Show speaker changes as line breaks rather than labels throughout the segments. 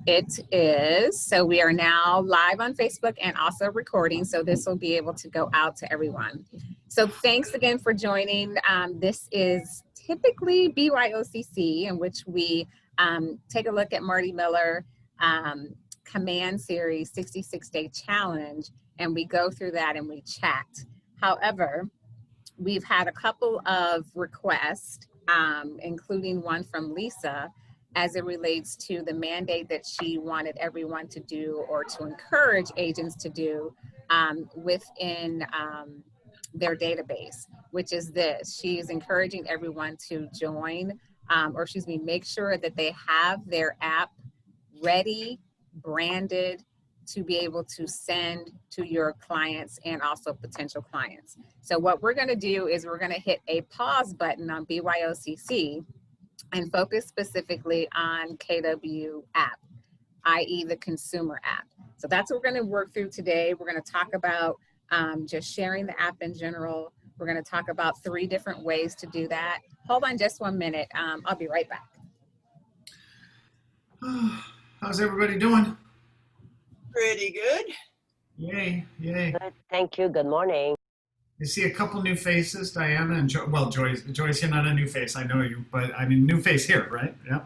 It is. So we are now live on Facebook and also recording. So this will be able to go out to everyone. So thanks again for joining. This is typically BYOCC, in which we take a look at Marty Miller Command Series 66-Day Challenge, and we go through that and we chat. However, we've had a couple of requests, including one from Lisa, as it relates to the mandate that she wanted everyone to do, or to encourage agents to do within their database, which is this. She is encouraging everyone to join, or excuse me, make sure that they have their app ready, branded, to be able to send to your clients and also potential clients. So what we're gonna do is we're gonna hit a pause button on BYOCC and focus specifically on KW app, i.e. the consumer app. So that's what we're gonna work through today. We're gonna talk about just sharing the app in general. We're gonna talk about 3 different ways to do that. Hold on just 1 minute. I'll be right back.
How's everybody doing?
Pretty good.
Yay, yay.
Good, thank you. Good morning.
I see a couple new faces, Diana and well, Joyce. Joyce, you're not a new face. I know you, but I mean, new face here, right? Yeah.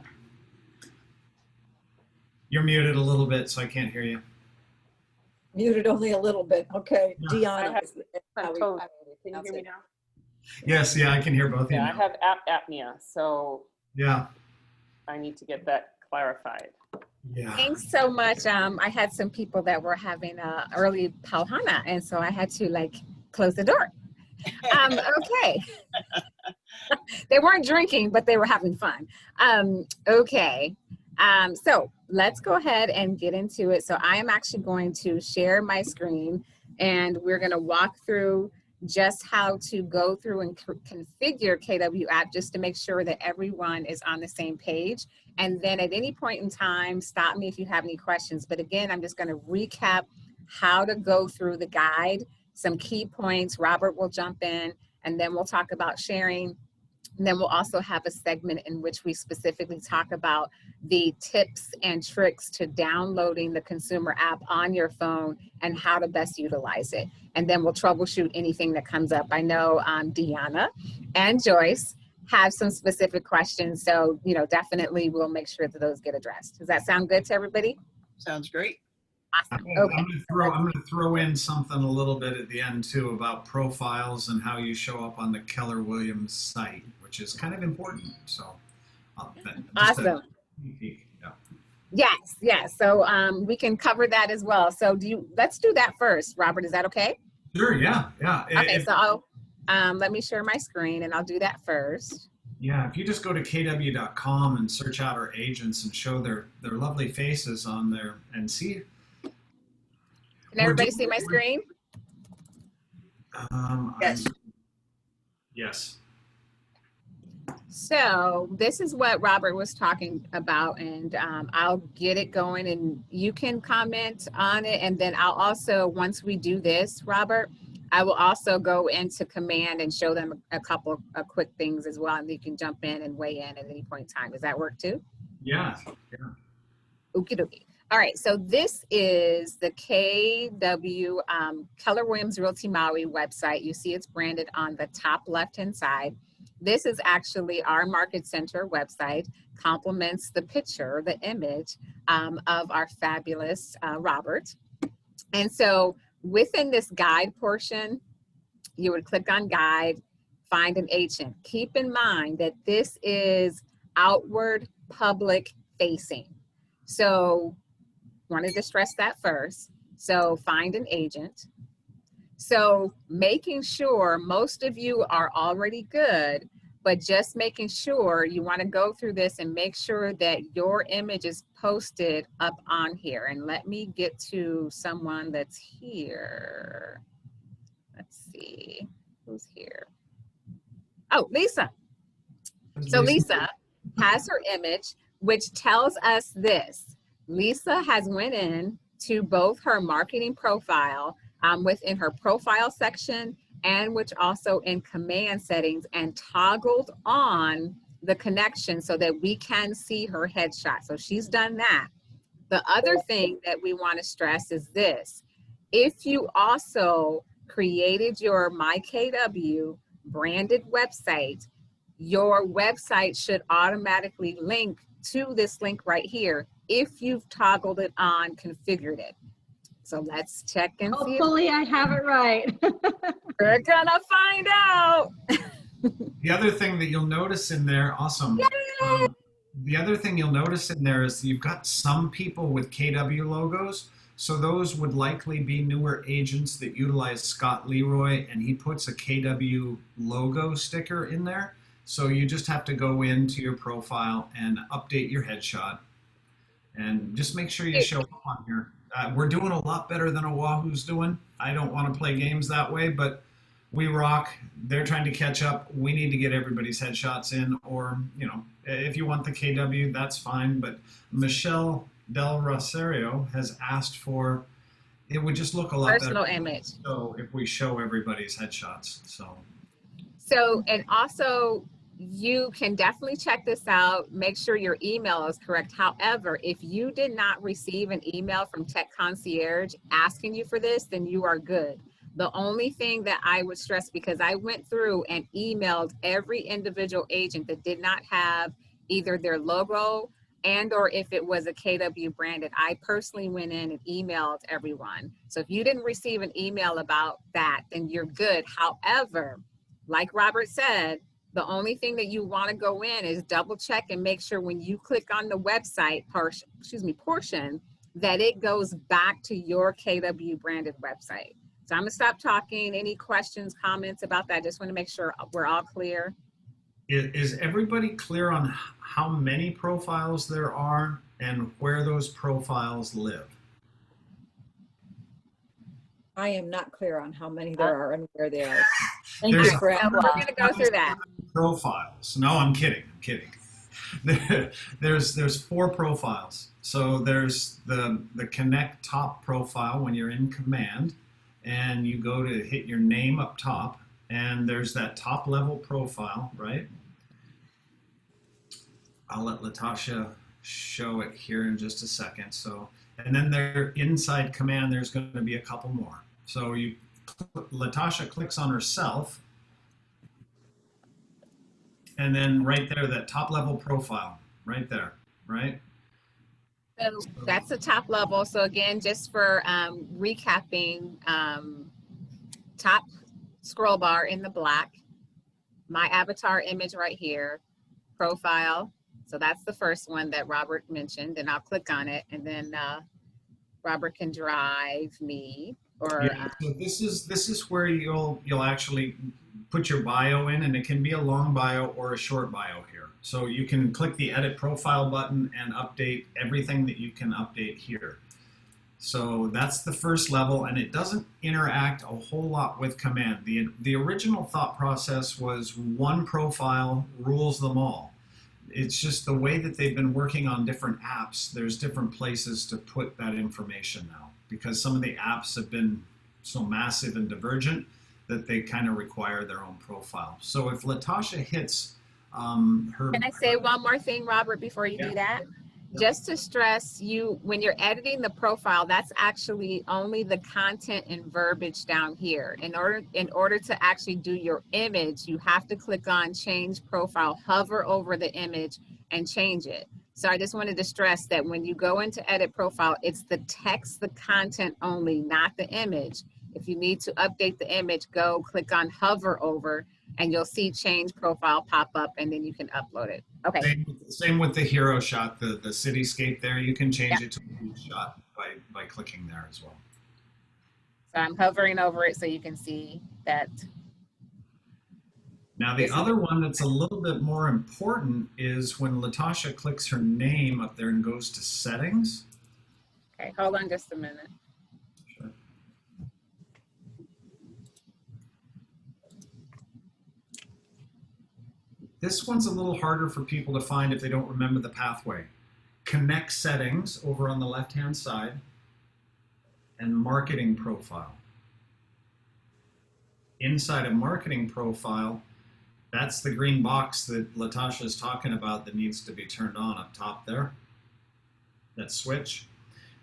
You're muted a little bit, so I can't hear you.
Muted only a little bit. Okay,
Yeah.
Deanna.
Can you hear me now?
Yes, yeah, I can hear both of you
Yeah, I
now.
have apnea, so
Yeah,
I need to get that clarified.
yeah.
Thanks so much. I had some people that were having early pauhana, and so I had to like close the door. Okay. They weren't drinking, but they were having fun. Okay. So let's go ahead and get into it. So I am actually going to share my screen, and we're going to walk through just how to go through and configure KW app, just to make sure that everyone is on the same page. And then at any point in time, stop me if you have any questions. But again, I'm just going to recap how to go through the guide, some key points. Robert will jump in, and then we'll talk about sharing. And then we'll also have a segment in which we specifically talk about the tips and tricks to downloading the consumer app on your phone and how to best utilize it. And then we'll troubleshoot anything that comes up. I know Deanna and Joyce have some specific questions. So, you know, definitely we'll make sure that those get addressed. Does that sound good to everybody?
Sounds great.
Awesome.
Okay. I'm gonna throw in something a little bit at the end too about profiles and how you show up on the Keller Williams site, which is kind of important. So,
Awesome.
Yeah.
Yes, yes. So we can cover that as well. So let's do that first, Robert. Is that okay?
Sure. Yeah. Yeah.
Okay. So let me share my screen, and I'll do that first.
Yeah, if you just go to kw.com and search out our agents and show their lovely faces on there and see.
Can everybody see my screen?
Yes.
Yes.
So this is what Robert was talking about, and I'll get it going, and you can comment on it. And then I'll also, once we do this, Robert, I will also go into command and show them a couple of quick things as well, and you can jump in and weigh in at any point in time. Does that work too?
Yeah. Yeah.
Okie dokie. All right, so this is the KW Keller Williams Realty Maui website. You see it's branded on the top left-hand side. This is actually our Market Center website, complements the picture, the image of our fabulous Robert. And so within this guide portion, you would click on guide, find an agent. Keep in mind that this is outward public facing. So wanted to stress that first. So find an agent. So making sure, most of you are already good, but just making sure you want to go through this and make sure that your image is posted up on here. And let me get to someone that's here. Let's see, who's here? Oh, Lisa. So Lisa has her image, which tells us this. Lisa has went in to both her marketing profile within her profile section, and which also in command settings, and toggled on the connection so that we can see her headshot. So she's done that. The other thing that we want to stress is this. If you also created your MYKW branded website, your website should automatically link to this link right here if you've toggled it on, configured it. So let's check and see.
Hopefully I have it right.
We're gonna find out.
The other thing that you'll notice in there, awesome. The other thing you'll notice in there is you've got some people with KW logos. So those would likely be newer agents that utilize Scott Leroy, and he puts a KW logo sticker in there. So you just have to go into your profile and update your headshot and just make sure you show up on here. We're doing a lot better than Oahu's doing. I don't want to play games that way, but we rock. They're trying to catch up. We need to get everybody's headshots in, or, you know, if you want the KW, that's fine. But Michelle Del Rosario has asked for, it would just look a lot
Personal
better.
image.
So if we show everybody's headshots,
So, and also you can definitely check this out. Make sure your email is correct. However, if you did not receive an email from Tech Concierge asking you for this, then you are good. The only thing that I would stress, because I went through and emailed every individual agent that did not have either their logo and or if it was a KW branded, I personally went in and emailed everyone. So if you didn't receive an email about that, then you're good. However, like Robert said, the only thing that you want to go in is double check and make sure when you click on the website portion, that it goes back to your KW branded website. So I'm gonna stop talking. Any questions, comments about that? Just want to make sure we're all clear.
Is everybody clear on how many profiles there are and where those profiles live?
I am not clear on how many there are and where they are. Thank
There's
you for
So we're gonna go through that.
profiles. No, I'm kidding. I'm kidding. There's 4 profiles. So there's the Connect top profile when you're in command, and you go to hit your name up top, and there's that top level profile, right? I'll let Latasha show it here in just a second. So, and then there inside command, there's going to be a couple more. So Latasha clicks on herself, and then right there, that top level profile, right there, right?
So that's the top level. So again, just for recapping, top scroll bar in the black, my avatar image right here, profile. So that's the first one that Robert mentioned, and I'll click on it, and then Robert can drive me. Or
Yeah, so this is where you'll actually put your bio in, and it can be a long bio or a short bio here. So you can click the edit profile button and update everything that you can update here. So that's the first level, and it doesn't interact a whole lot with command. The original thought process was one profile rules them all. It's just the way that they've been working on different apps, there's different places to put that information now, because some of the apps have been so massive and divergent that they kind of require their own profile. So if Latasha hits her...
can I say one more thing, Robert, before you do that? Just to stress, when you're editing the profile, that's actually only the content and verbiage down here. In order to actually do your image, you have to click on change profile, hover over the image and change it. So I just wanted to stress that when you go into edit profile, it's the text, the content only, not the image. If you need to update the image, go click on hover over and you'll see change profile pop up, and then you can upload it. Okay.
Same with the hero shot, the cityscape there. You can change it to a huge shot by clicking there as well.
So I'm hovering over it so you can see that.
Now the other one that's a little bit more important is when Latasha clicks her name up there and goes to settings.
Okay, hold on just a minute.
Sure. This one's a little harder for people to find if they don't remember the pathway. Connect settings over on the left-hand side and marketing profile. Inside of marketing profile, that's the green box that Latasha is talking about that needs to be turned on up top there. That switch.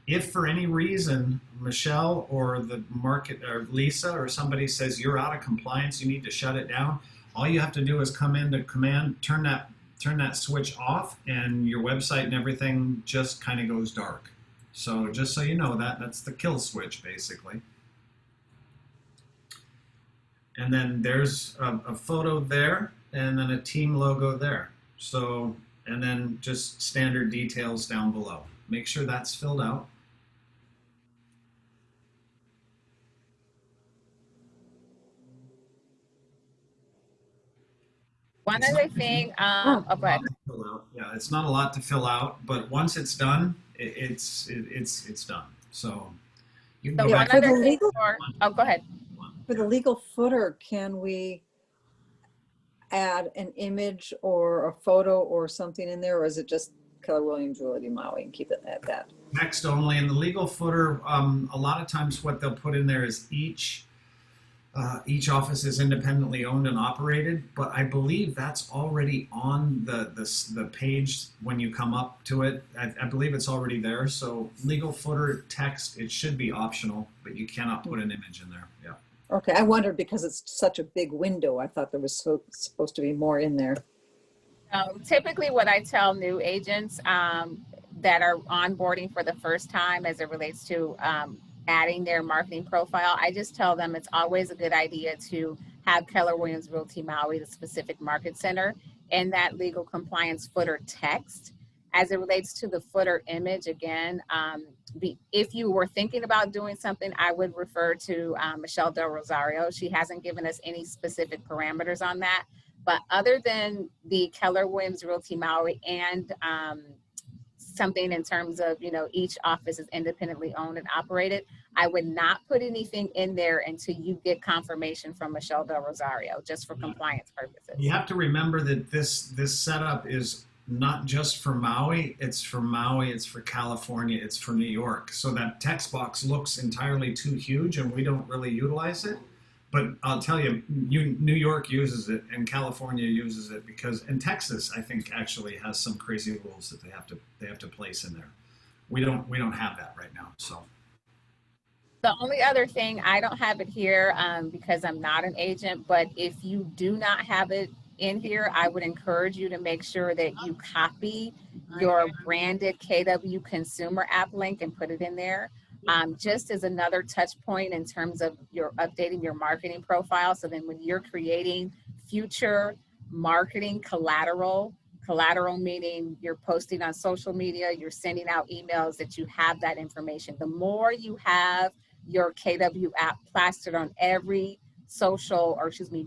If for any reason Michelle or the market or Lisa or somebody says you're out of compliance, you need to shut it down, all you have to do is come into command, turn that switch off, and your website and everything just kind of goes dark. So just so you know, that's the kill switch basically. And then there's a photo there, and then a team logo there. So, and then just standard details down below. Make sure that's filled out.
One other thing, oh, go ahead.
Yeah, it's not a lot to fill out, but once it's done, it's done. So you can
So
go
one
back.
other thing oh, go ahead.
For the legal footer, can we add an image or a photo or something in there, or is it just Keller Williams Realty Maui and keep it at that?
Text only. In the legal footer, a lot of times what they'll put in there is each office is independently owned and operated, but I believe that's already on the page when you come up to it. I believe it's already there. So legal footer text, it should be optional, but you cannot put an image in there. Yeah.
Okay, I wondered because it's such a big window. I thought there was supposed to be more in there.
Typically what I tell new agents that are onboarding for the first time as it relates to adding their marketing profile, I just tell them it's always a good idea to have Keller Williams Realty Maui, the specific market center, and that legal compliance footer text. As it relates to the footer image, again, if you were thinking about doing something, I would refer to Michelle Del Rosario. She hasn't given us any specific parameters on that. But other than the Keller Williams Realty Maui and something in terms of, each office is independently owned and operated, I would not put anything in there until you get confirmation from Michelle Del Rosario, just for compliance purposes.
You have to remember that this setup is not just for Maui, it's for California, it's for New York. So that text box looks entirely too huge and we don't really utilize it. But I'll tell you, New York uses it and California uses it and Texas, I think, actually has some crazy rules that they have to place in there. We don't have that right now. So
the only other thing, I don't have it here because I'm not an agent, but if you do not have it in here, I would encourage you to make sure that you copy your branded KW Consumer App link and put it in there. Just as another touch point in terms of your updating your marketing profile. So then when you're creating future marketing collateral meaning you're posting on social media, you're sending out emails, that you have that information. The more you have your KW app plastered on every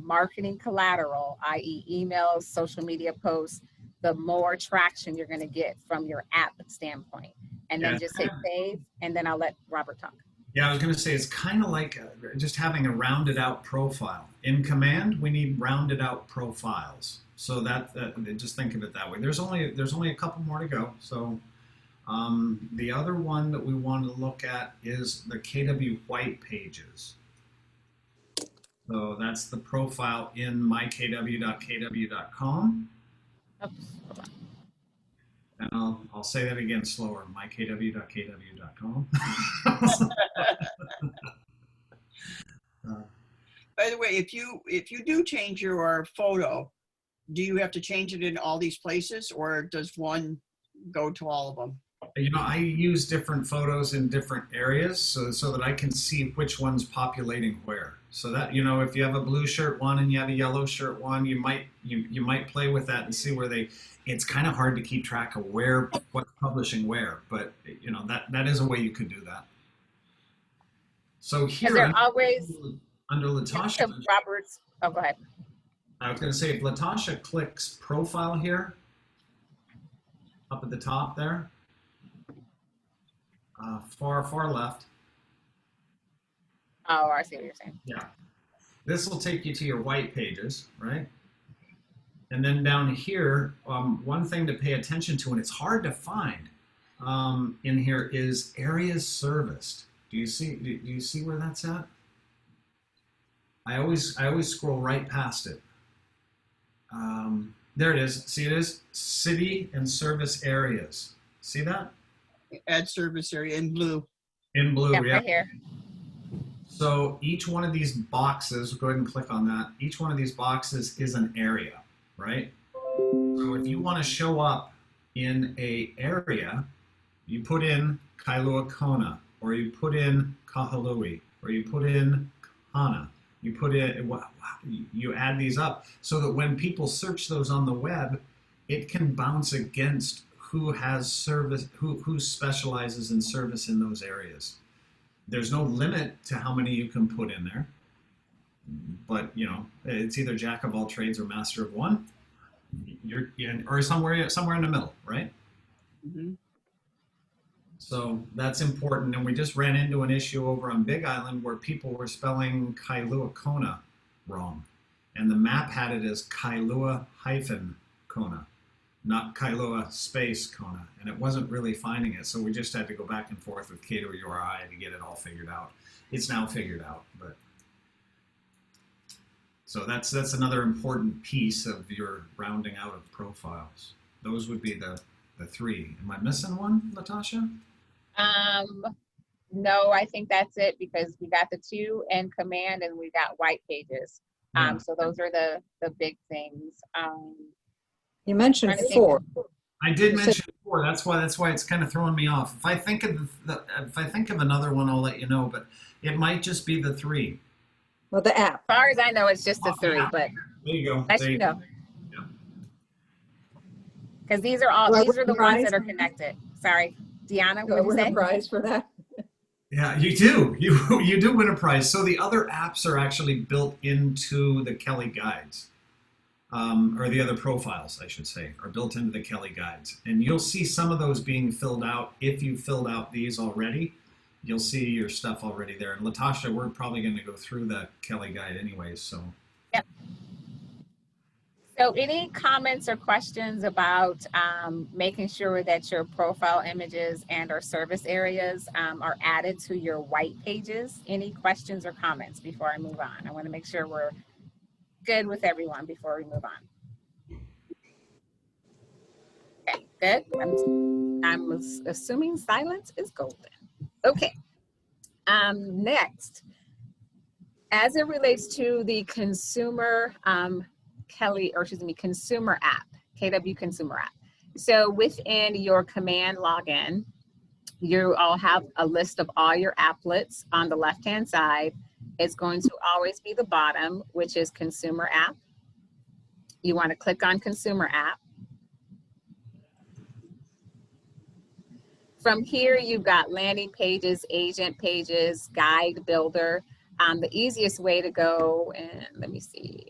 marketing collateral, i.e. emails, social media posts, the more traction you're going to get from your app standpoint. And then just hit save, and then I'll let Robert talk.
Yeah, I was going to say it's kind of like just having a rounded out profile. In Command, we need rounded out profiles. So that just think of it that way. There's only a couple more to go. So the other one that we want to look at is the KW white pages. So that's the profile in mykw.kw.com.
Oops, hold on.
And I'll say that again slower, mykw.kw.com.
By the way, if you do change your photo, do you have to change it in all these places, or does one go to all of them?
I use different photos in different areas so that I can see which one's populating where. So that, if you have a blue shirt one and you have a yellow shirt one, you might play with that and see where it's kind of hard to keep track of what's publishing where, but that is a way you could do that. So here under Latasha,
Robert's, oh, go ahead.
I was going to say, if Latasha clicks profile here, up at the top there, far left.
Oh, I see what you're saying.
Yeah. This will take you to your white pages, right? And then down here, one thing to pay attention to, and it's hard to find in here, is areas serviced. Do you see where that's at? I always scroll right past it. There it is. See, it is city and service areas. See that?
Add service area in blue.
In blue,
Yep,
yeah.
right here.
So each one of these boxes, go ahead and click on that. Each one of these boxes is an area, right? So if you want to show up in a area, you put in Kailua Kona, or you put in Kahului, or you put in Kana. You put in, you add these up so that when people search those on the web, it can bounce against who has service, who specializes in service in those areas. There's no limit to how many you can put in there, but you know, it's either jack of all trades or master of one. You're in, or somewhere in the middle, right?
Mm-hmm.
So that's important. And we just ran into an issue over on Big Island where people were spelling Kailua Kona wrong. And the map had it as Kailua-Kona, not Kailua space Kona. And it wasn't really finding it. So we just had to go back and forth with K2URI to get it all figured out. It's now figured out, but so that's another important piece of your rounding out of profiles. Those would be the three. Am I missing one, Latasha?
No, I think that's it because we got the 2 in command and we got white pages.
Yeah.
So those are the big things.
You mentioned
Trying to think.
4.
I did mention 4. That's why it's kind of throwing me off. If I think of another one, I'll let you know. But it might just be the 3.
Well, the app.
As far as I know, it's just the 3,
yeah.
but
There you go.
let
There
you know.
Yeah.
Because these are
Do I
the
win a
ones
prize?
that are connected. Sorry, Deanna,
Do I
what did you
win a
say?
prize for that?
Yeah, you do. You do win a prize. So the other apps are actually built into the Kelly Guides, or the other profiles, I should say, are built into the Kelly Guides. And you'll see some of those being filled out. If you filled out these already, you'll see your stuff already there. And Latasha, we're probably going to go through the Kelly Guide anyways. So.
Yep. So any comments or questions about making sure that your profile images and or service areas are added to your white pages? Any questions or comments before I move on? I want to make sure we're good with everyone before we move on. Okay, good. I'm assuming silence is golden. Okay. Next, as it relates to the consumer consumer app, KW Consumer App. So within your command login, you all have a list of all your applets on the left-hand side. It's going to always be the bottom, which is Consumer App. You want to click on Consumer App. From here, you've got landing pages, agent pages, guide builder. The easiest way to go, and let me see.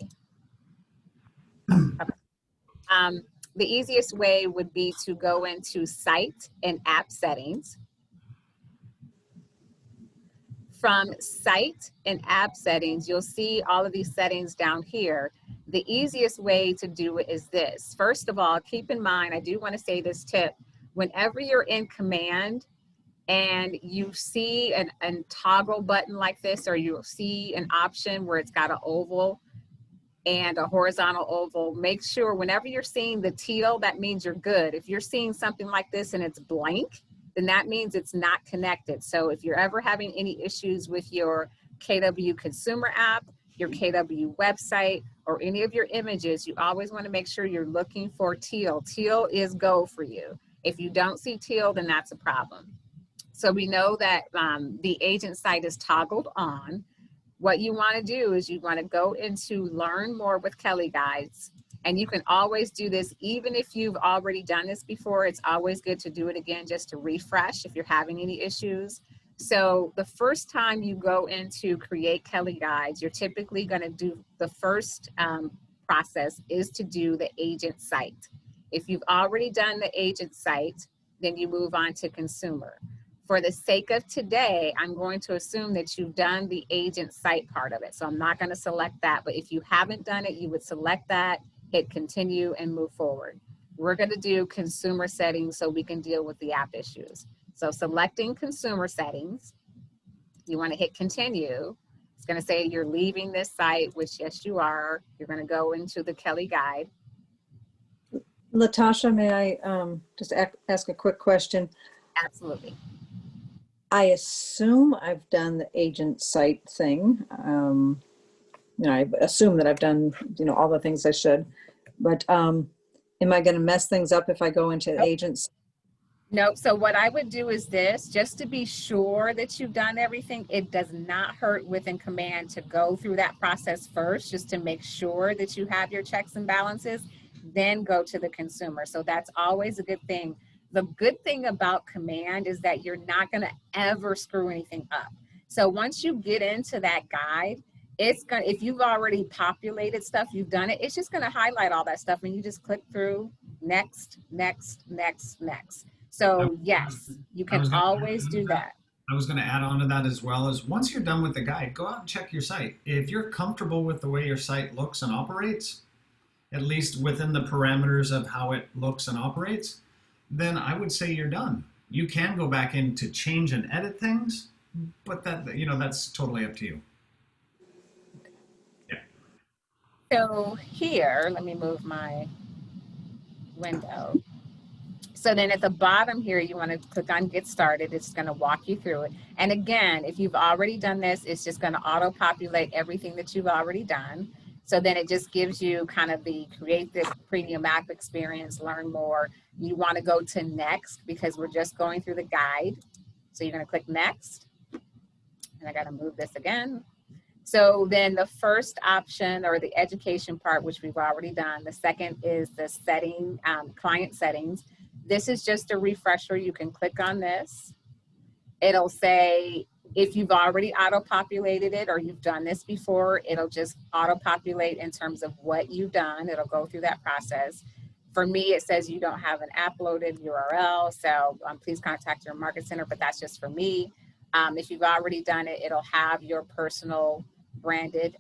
The easiest way would be to go into Site and App Settings. From Site and App Settings, you'll see all of these settings down here. The easiest way to do it is this. First of all, keep in mind, I do want to say this tip. Whenever you're in command and you see a toggle button like this, or you'll see an option where it's got an oval and a horizontal oval, make sure whenever you're seeing the teal, that means you're good. If you're seeing something like this and it's blank, then that means it's not connected. So if you're ever having any issues with your KW Consumer App, your KW website, or any of your images, you always want to make sure you're looking for teal. Teal is go for you. If you don't see teal, then that's a problem. So we know that the agent site is toggled on. What you want to do is you want to go into Learn More with Kelly Guides. And you can always do this, even if you've already done this before. It's always good to do it again just to refresh if you're having any issues. So the first time you go into Create Kelly Guides, you're typically going to do the first process is to do the agent site. If you've already done the agent site, then you move on to consumer. For the sake of today, I'm going to assume that you've done the agent site part of it. So I'm not going to select that, but if you haven't done it, you would select that, hit continue, and move forward. We're going to do consumer settings so we can deal with the app issues. So selecting consumer settings, you want to hit continue. It's going to say you're leaving this site, which yes, you are. You're going to go into the Kelly Guide.
Latasha, may I just ask a quick question?
Absolutely.
I assume I've done the agent site thing. I assume that I've done, all the things I should. But am I going to mess things up if I go into
Nope.
agents?
Nope. So what I would do is this, just to be sure that you've done everything. It does not hurt within Command to go through that process first, just to make sure that you have your checks and balances, then go to the consumer. So that's always a good thing. The good thing about Command is that you're not going to ever screw anything up. So once you get into that guide, it's going to, if you've already populated stuff, you've done it, it's just going to highlight all that stuff and you just click through next, next, next, next. So yes, you can always do that.
I was going to add on to that as well, as once you're done with the guide, go out and check your site. If you're comfortable with the way your site looks and operates, at least within the parameters of how it looks and operates, then I would say you're done. You can go back in to change and edit things, but that's totally up to you. Yeah.
So here, let me move my window. So then at the bottom here, you want to click on Get Started. It's going to walk you through it. And again, if you've already done this, it's just going to auto-populate everything that you've already done. So then it just gives you kind of the create the premium app experience, learn more. You want to go to next because we're just going through the guide. So you're going to click next. And I got to move this again. So then the first option, or the education part, which we've already done. The second is the setting, client settings. This is just a refresher. You can click on this. It'll say, if you've already auto-populated it or you've done this before, it'll just auto-populate in terms of what you've done. It'll go through that process. For me, it says you don't have an app loaded URL, so please contact your market center, but that's just for me. If you've already done it, it'll have your personal branded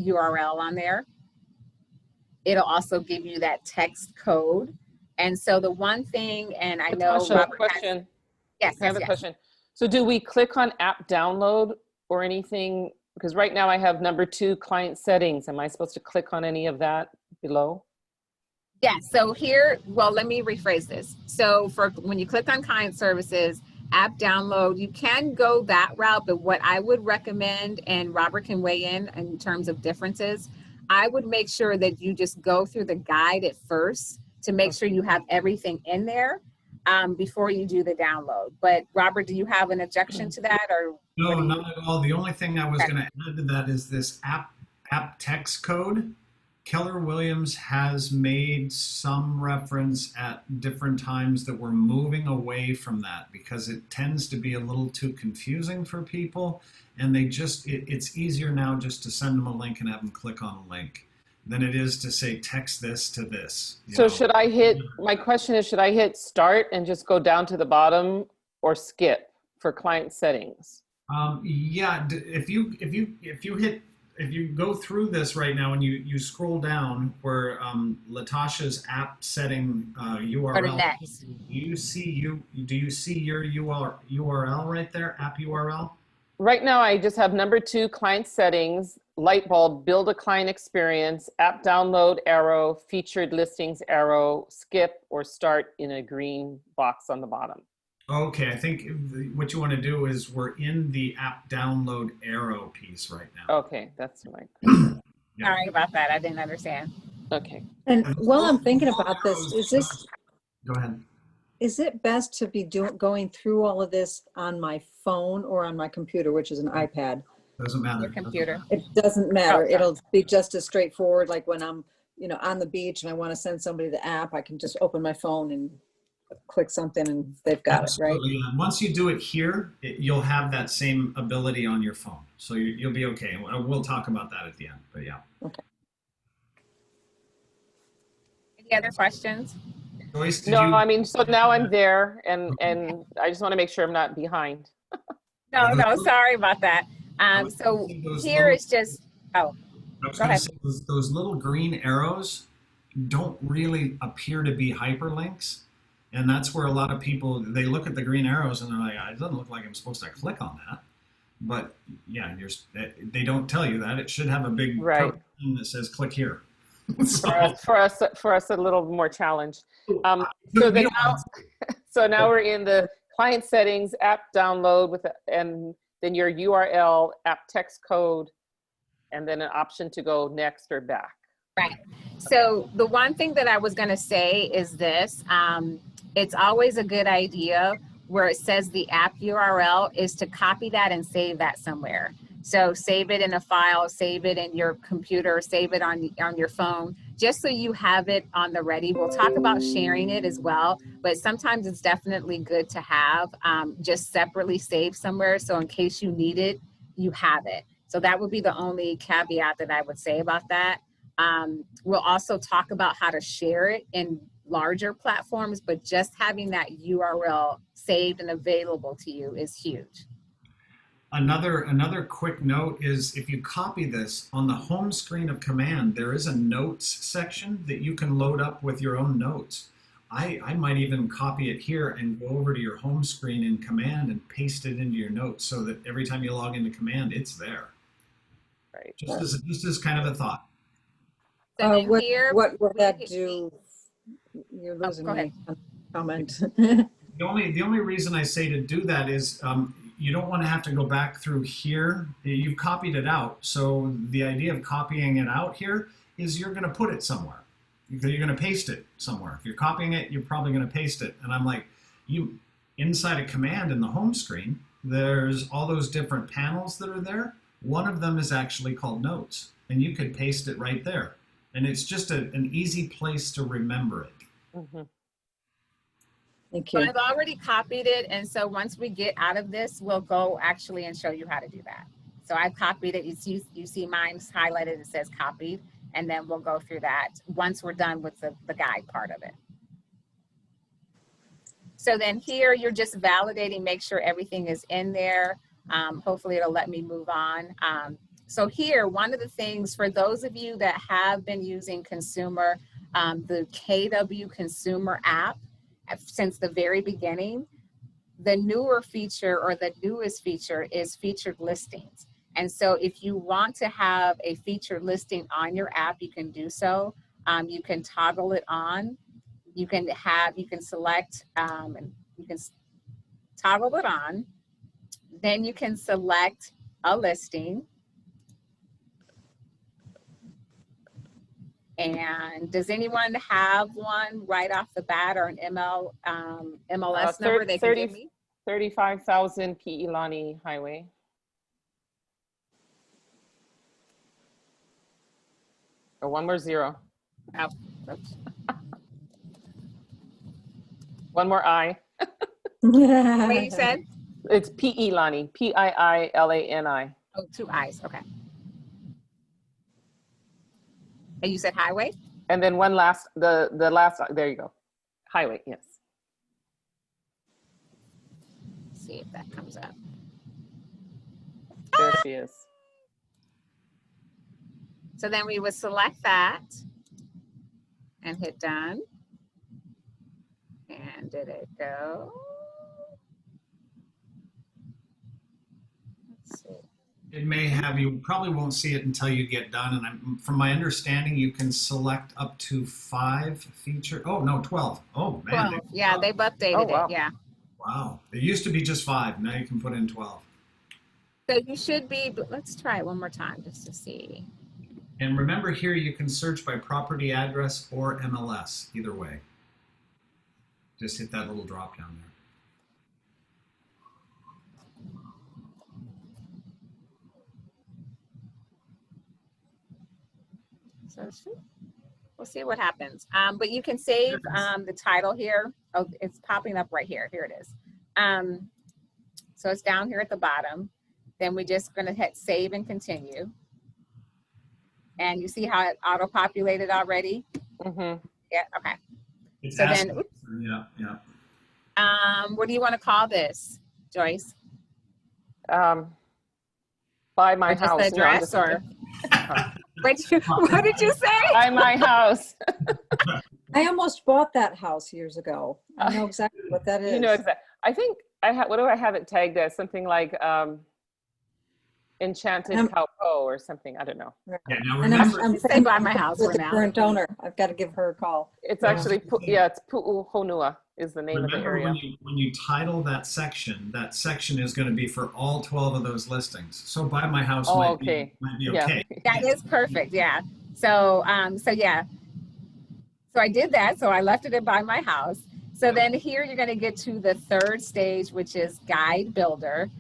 URL on there. It'll also give you that text code. And so the one thing, and I know
Natasha,
Robert
question.
has, yes,
I have a
yes.
question. So do we click on app download or anything? Because right now I have number 2, client settings. Am I supposed to click on any of that below?
Yeah, so here, well, let me rephrase this. So for when you click on client services, app download, you can go that route, but what I would recommend, and Robert can weigh in terms of differences, I would make sure that you just go through the guide at first to make sure you have everything in there before you do the download. But Robert, do you have an objection to that, or?
No, not at all. The only thing I was going to add to that is this app text code. Keller Williams has made some reference at different times that we're moving away from that because it tends to be a little too confusing for people, and it's easier now just to send them a link and have them click on a link than it is to say text this to this.
So should I hit, my question is, should I hit start and just go down to the bottom, or skip for client settings?
Yeah, if you go through this right now and you scroll down where Latasha's app setting URL, do you see your URL right there, app URL?
Right now I just have number 2, client settings, light bulb, build a client experience, app download arrow, featured listings arrow, skip or start in a green box on the bottom.
Okay, I think what you want to do is we're in the app download arrow piece right now.
Okay, that's right.
Yeah.
Sorry about that, I didn't understand.
Okay.
And while I'm thinking about this,
Go ahead.
is it best to be going through all of this on my phone or on my computer, which is an iPad?
Doesn't matter.
Your computer.
It doesn't matter.
Okay.
It'll be just as straightforward. Like when I'm, on the beach and I want to send somebody the app, I can just open my phone and click something and they've got
Absolutely.
it, right?
And once you do it here, you'll have that same ability on your phone. So you'll be okay. We'll talk about that at the end, but yeah.
Okay.
Any other questions?
Joyce,
I mean, so now I'm there and I just want to make sure I'm not behind.
No, sorry about that. So here is just,
I was going to say those little green arrows don't really appear to be hyperlinks. And that's where a lot of people, they look at the green arrows and they're like, it doesn't look like I'm supposed to click on that. But yeah, they don't tell you that. It should have a big thing that says click here.
For us a little more challenged. So then So now we're in the client settings, app download and then your URL, app text code, and then an option to go next or back.
Right. So the one thing that I was going to say is this, it's always a good idea where it says the app URL is to copy that and save that somewhere. So save it in a file, save it in your computer, save it on your phone, just so you have it on the ready. We'll talk about sharing it as well, but sometimes it's definitely good to have just separately saved somewhere. So in case you need it, you have it. So that would be the only caveat that I would say about that. We'll also talk about how to share it in larger platforms, but just having that URL saved and available to you is huge.
Another quick note is if you copy this on the home screen of Command, there is a notes section that you can load up with your own notes. I might even copy it here and go over to your home screen in Command and paste it into your notes so that every time you log into Command, it's there.
Right.
Just as kind of a thought.
So then
what will that do? You're losing
go
me
ahead.
on comment.
The only reason I say to do that is you don't want to have to go back through here. You've copied it out. So the idea of copying it out here is you're going to put it somewhere. You're going to paste it somewhere. If you're copying it, you're probably going to paste it. And I'm like, inside a Command in the home screen, there's all those different panels that are there. One of them is actually called Notes, and you could paste it right there. And it's just an easy place to remember it.
Mm-hmm.
Thank
So
you.
I've already copied it, and so once we get out of this, we'll go actually and show you how to do that. So I've copied it. You see mine's highlighted, it says copied, and then we'll go through that once we're done with the guide part of it. So then here, you're just validating, make sure everything is in there. Hopefully it'll let me move on. So here, one of the things for those of you that have been using consumer, the KW Consumer App since the very beginning, the newer feature or the newest feature is featured listings. And so if you want to have a featured listing on your app, you can do so. You can toggle it on. You can select, and you can toggle it on. Then you can select a listing. And does anyone have one right off the bat or an MLS number they can give me?
35,000 P. Elani Highway. Or one more zero.
Oh, oops.
One more I.
What you said?
It's P. Elani, P-I-I-L-A-N-I.
Oh, 2 I's, okay. And you said highway?
And then one last, the last, there you go. Highway, yes.
Let's see if that comes up.
There she is.
So then we would select that and hit done. And did it go? Let's see.
It may have, you probably won't see it until you get done. And from my understanding, you can select up to 5 feature. Oh, no, 12. Oh, man.
12. Yeah, they've updated
wow.
it. Yeah.
Wow. It used to be just 5. Now you can put in 12.
So you should be, but let's try it one more time just to see.
And remember here, you can search by property address or MLS, either way. Just hit that little drop down there.
So we'll see what happens. But you can save the title here. Oh, it's popping up right here. Here it is. So it's down here at the bottom. Then we're just going to hit save and continue. And you see how it auto-populated already?
Mm-hmm.
Yeah, okay.
It's
So
asking,
then, oops.
yeah.
What do you want to call this, Joyce?
By my
Or just
house.
the
No, I'm
address
just-
or? What did you say?
By my house.
I almost bought that house years ago. I know exactly what that is.
You know exactly. I think what do I have it tagged as? Something like Enchanted
Um,
Cowpo or something. I don't know.
Yeah, now
And I'm,
remember,
I'm
Stay by my house
with
for
the
now.
current owner. I've got to give her a call.
It's
I was
actually,
gonna say,
yeah, it's Pu'uhonua is the name of the
remember
area.
when you title that section is going to be for all 12 of those listings. So buy my house
Oh,
might be
okay. Yeah.
okay.
That is perfect. Yeah. So, so yeah. So I did that. So I left it by my house. So then here you're going to get to the third stage, which is guide builder.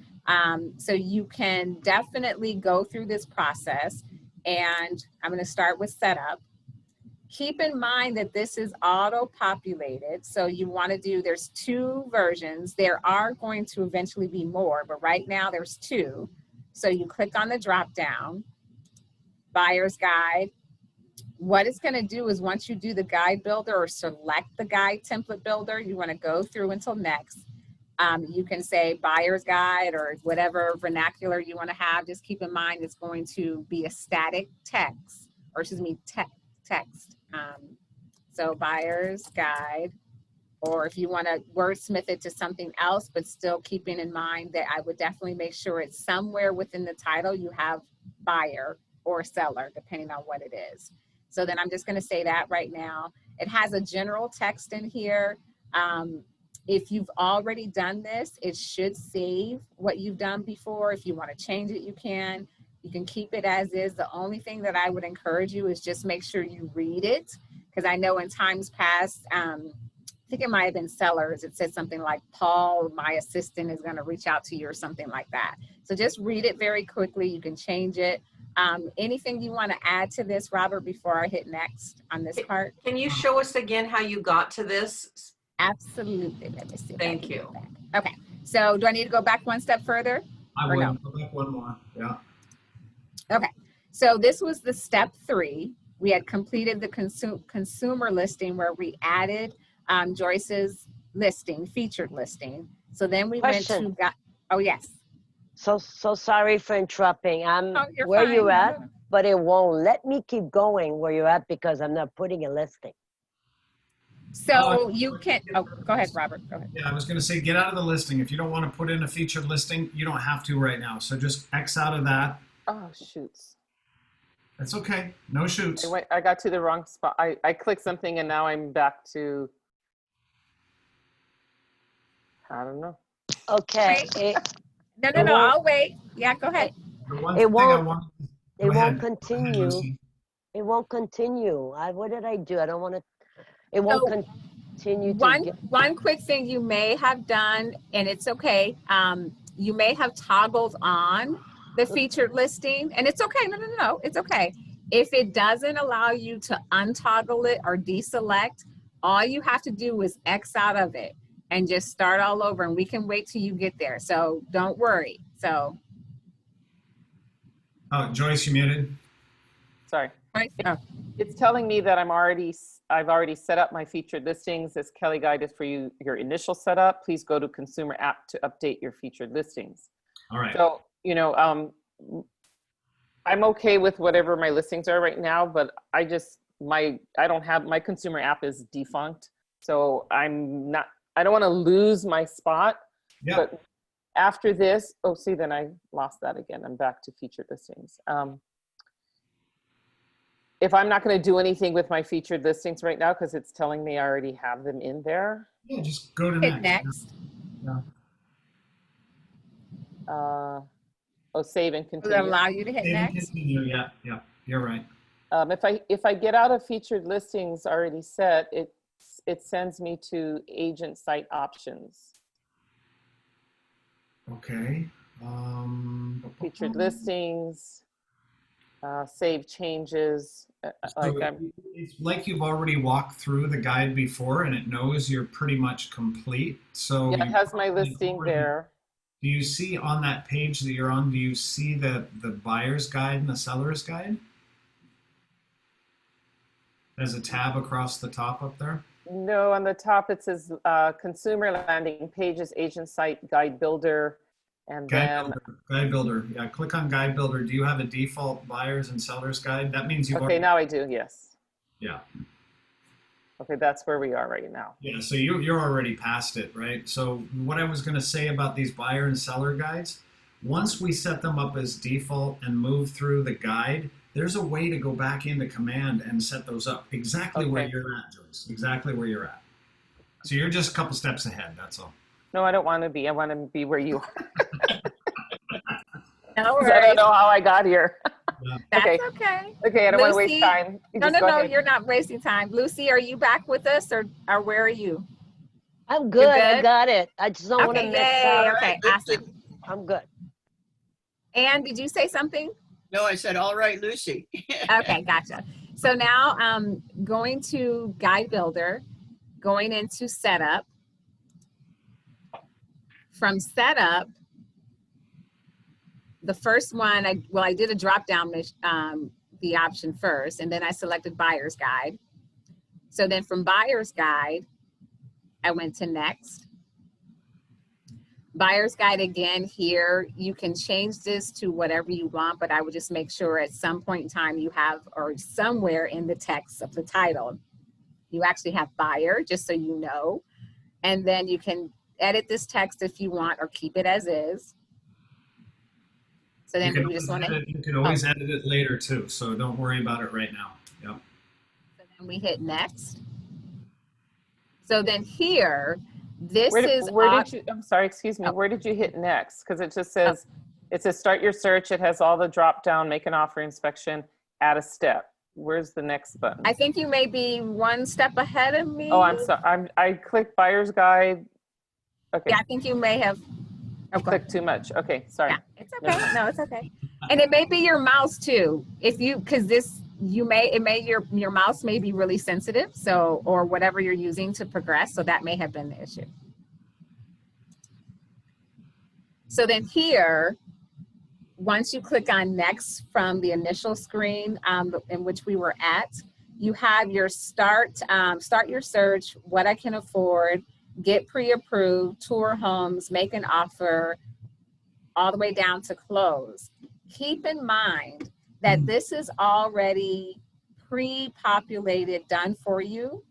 So you can definitely go through this process, and I'm going to start with setup. Keep in mind that this is auto-populated. So you want to do, there's 2 versions. There are going to eventually be more, but right now there's 2. So you click on the drop down, buyer's guide. What it's going to do is once you do the guide builder or select the guide template builder, you want to go through until next. You can say buyer's guide or whatever vernacular you want to have. Just keep in mind it's going to be a static text, or excuse me, text. So buyer's guide, or if you want to wordsmith it to something else, but still keeping in mind that I would definitely make sure it's somewhere within the title you have buyer or seller, depending on what it is. So then I'm just going to say that right now. It has a general text in here. If you've already done this, it should save what you've done before. If you want to change it, you can. You can keep it as is. The only thing that I would encourage you is just make sure you read it, because I know in times past, I think it might have been sellers. It said something like, Paul, my assistant, is going to reach out to you or something like that. So just read it very quickly. You can change it. Anything you want to add to this, Robert, before I hit next on this part?
Can you show us again how you got to this?
Absolutely. Let me see.
Thank you.
Okay. So do I need to go back one step further?
I
Or
would
no?
go back one more. Yeah.
Okay. So this was the step 3. We had completed the consumer listing where we added Joyce's listing, featured listing. So then we
Question.
went to, oh yes.
So sorry for interrupting. I'm
Oh, you're
where
fine.
you
No,
at,
no, no.
but it won't let me keep going where you're at because I'm not putting a listing.
So you can, oh, go ahead, Robert, go ahead.
Yeah, I was going to say, get out of the listing. If you don't want to put in a featured listing, you don't have to right now. So just X out of that.
Oh, shoots.
That's okay. No shoots.
I got to the wrong spot. I clicked something and now I'm back to, I don't know.
Okay.
No,
It won't-
I'll wait. Yeah, go ahead.
The one
It
thing I
won't-
want.
It
Go ahead.
won't
Go ahead,
continue.
Lucy.
It won't continue. What did I do? I don't want to. It won't
So,
continue to get.
One quick thing you may have done, and it's okay, you may have toggled on the featured listing, and it's okay. No, it's okay. If it doesn't allow you to untoggle it or deselect, all you have to do is X out of it and just start all over, and we can wait till you get there. So don't worry. So.
Oh, Joyce, you muted.
Sorry.
Oh.
It's telling me that I've already set up my featured listings. This Kelly guide is for you, your initial setup. Please go to Consumer App to update your featured listings.
All right.
So, you know, I'm okay with whatever my listings are right now, but I don't have, my Consumer App is defunct. So I don't want to lose my spot.
Yeah.
But after this, oh, see, then I lost that again. I'm back to featured listings. If I'm not going to do anything with my featured listings right now, because it's telling me I already have them in there.
Yeah, just go to
Hit
next.
next.
Yeah.
Save and
Will it
continue.
allow you to hit
Save and
next?
continue. Yeah, you're right.
If I get out of featured listings already set, it sends me to agent site options.
Okay.
Featured listings, save changes.
It's like you've already walked through the guide before and it knows you're pretty much complete. So
yeah, it has my listing there.
Do you see on that page that you're on, do you see the buyer's guide and the seller's guide? There's a tab across the top up there.
No, on the top it says consumer landing pages, agent site, guide builder, and
Guide builder. Yeah, click on guide builder. Do you have a default buyers and sellers guide? That means you've
okay, now I do, yes.
Yeah.
Okay, that's where we are right now.
Yeah, so you're already past it, right? So what I was going to say about these buyer and seller guides, Once we set them up as default and move through the guide, there's a way to go back into command and set those up exactly where
Okay.
you're at, Joyce. Exactly where you're at. So you're just a couple steps ahead, that's all.
No, I don't want to be. I want to be where you are.
No
'Cause I
worries.
don't know how I got here.
That's
Okay.
okay.
Okay, I don't want to waste
Lucy?
time. You
No,
just
no,
go
no,
ahead.
you're not wasting time. Lucy, are you back with us or where are you?
I'm good. I
good?
got it. I just don't want to
Okay,
mess
yay.
up.
Okay,
Lucy.
awesome.
I'm good.
Anne, did you say something?
No, I said, all right, Lucy.
Okay, gotcha. So now going to Guide Builder, going into Setup. From Setup, the first one, I did a drop down the option first, and then I selected Buyer's Guide. So then from Buyer's Guide, I went to Next. Buyer's Guide again here, you can change this to whatever you want, but I would just make sure at some point in time you have, or somewhere in the text of the title, you actually have buyer, just so you know. And then you can edit this text if you want or keep it as is. So then we just want to,
You can always edit it later too, so don't worry about it right now. Yep.
so then we hit next. So then here, this
Where
is,
did you, I'm sorry, excuse me.
Oh.
Where did you hit next? Because it just says, it says start your search. It has all the drop down, make an offer inspection, add a step. Where's the next button?
I think you may be one step ahead of me.
Oh, I'm sorry. I clicked Buyer's Guide. Okay.
Yeah, I think you may have.
I clicked too much. Okay, sorry.
Yeah, it's okay. No, it's okay. And it may be your mouse too. If you, because this, your mouse may be really sensitive. So, or whatever you're using to progress. So that may have been the issue. So then here, once you click on next from the initial screen in which we were at, you have your start your search, what I can afford, get pre-approved, tour homes, make an offer, all the way down to close. Keep in mind that this is already pre-populated, done for you.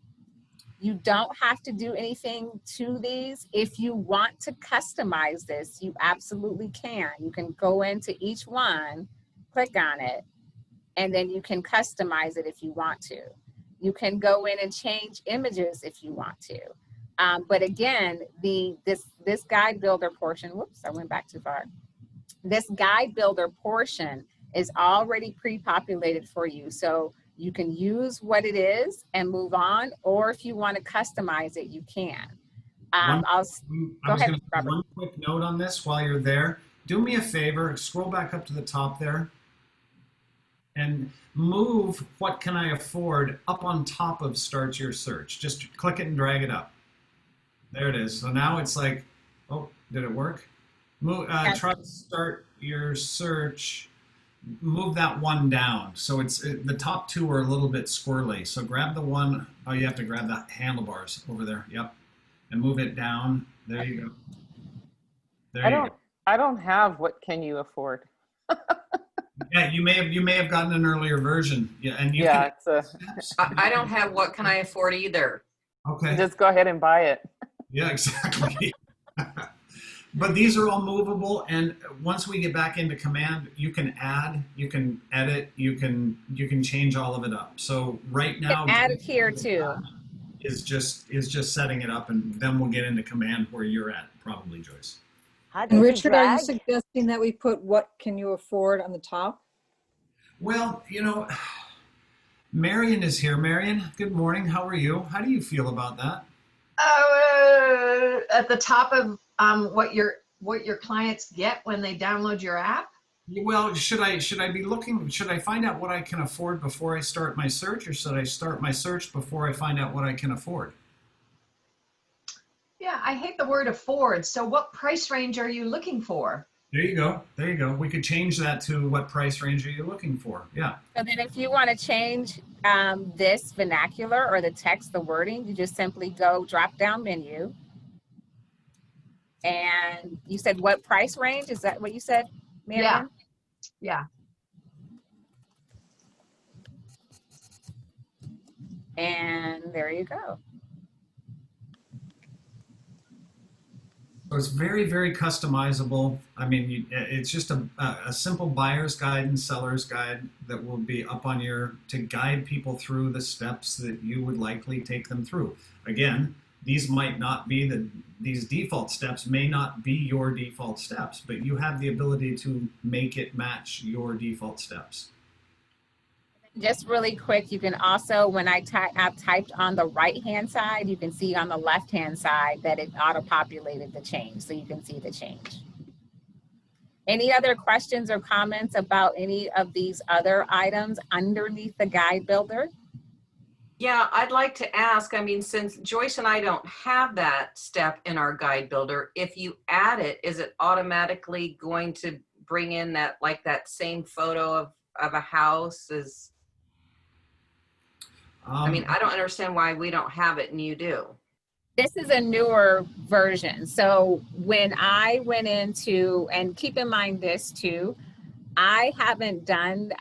You don't have to do anything to these. If you want to customize this, you absolutely can. You can go into each one, click on it, and then you can customize it if you want to. You can go in and change images if you want to. But again, this guide builder portion, whoops, I went back too far. This guide builder portion is already pre-populated for you. So you can use what it is and move on, or if you want to customize it, you can. Go ahead, Robert.
One quick note on this while you're there. Do me a favor, scroll back up to the top there and move what can I afford up on top of start your search. Just click it and drag it up. There it is. So now it's like, oh, did it work? Move, try to start your search. Move that one down. So the top two are a little bit squirrely. So grab the one, oh, you have to grab the handlebars over there. Yep. And move it down. There you go. There you go.
I don't have what can you afford.
Yeah, you may have gotten an earlier version. Yeah, and you
Yeah,
can,
it's
I don't have what can I afford either.
okay.
just go ahead and buy it.
Yeah, exactly. But these are all movable, and once we get back into command, you can add, you can edit, you can change all of it up. So right now,
Add it here too.
Is just setting it up, and then we'll get into command where you're at, probably, Joyce.
How did
And
you
Richard, are you
drag?
suggesting that we put what can you afford on the top?
Well, Marion is here. Marion, good morning. How are you? How do you feel about that?
At the top of what your clients get when they download your app.
Well, should I be looking? Should I find out what I can afford before I start my search, or should I start my search before I find out what I can afford?
Yeah, I hate the word afford. So what price range are you looking for?
There you go. There you go. We could change that to what price range are you looking for? Yeah.
So then if you want to change this vernacular or the text, the wording, you just simply go drop down menu. And you said what price range? Is that what you said, Marianne?
Yeah.
And there you go.
So it's very, very customizable. I mean, it's just a simple buyer's guide and seller's guide that will be up on to guide people through the steps that you would likely take them through. Again, these might not be these default steps may not be your default steps, but you have the ability to make it match your default steps.
Just really quick, you can also, when I've typed on the right-hand side, you can see on the left-hand side that it auto-populated the change, so you can see the change. Any other questions or comments about any of these other items underneath the guide builder?
Yeah, I'd like to ask, I mean, since Joyce and I don't have that step in our guide builder, if you add it, is it automatically going to bring in that, like that same photo of a house? I mean, I don't understand why we don't have it and you do.
This is a newer version. So when I went into, and keep in mind this too, I haven't done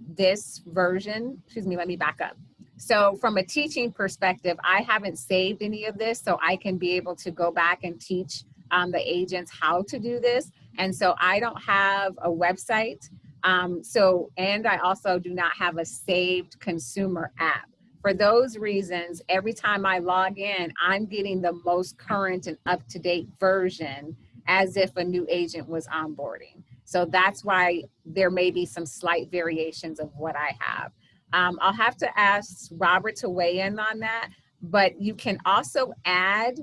this version, excuse me, let me back up. So from a teaching perspective, I haven't saved any of this, so I can be able to go back and teach the agents how to do this. And so I don't have a website. And I also do not have a saved consumer app. For those reasons, every time I log in, I'm getting the most current and up-to-date version as if a new agent was onboarding. So that's why there may be some slight variations of what I have. I'll have to ask Robert to weigh in on that, but you can also add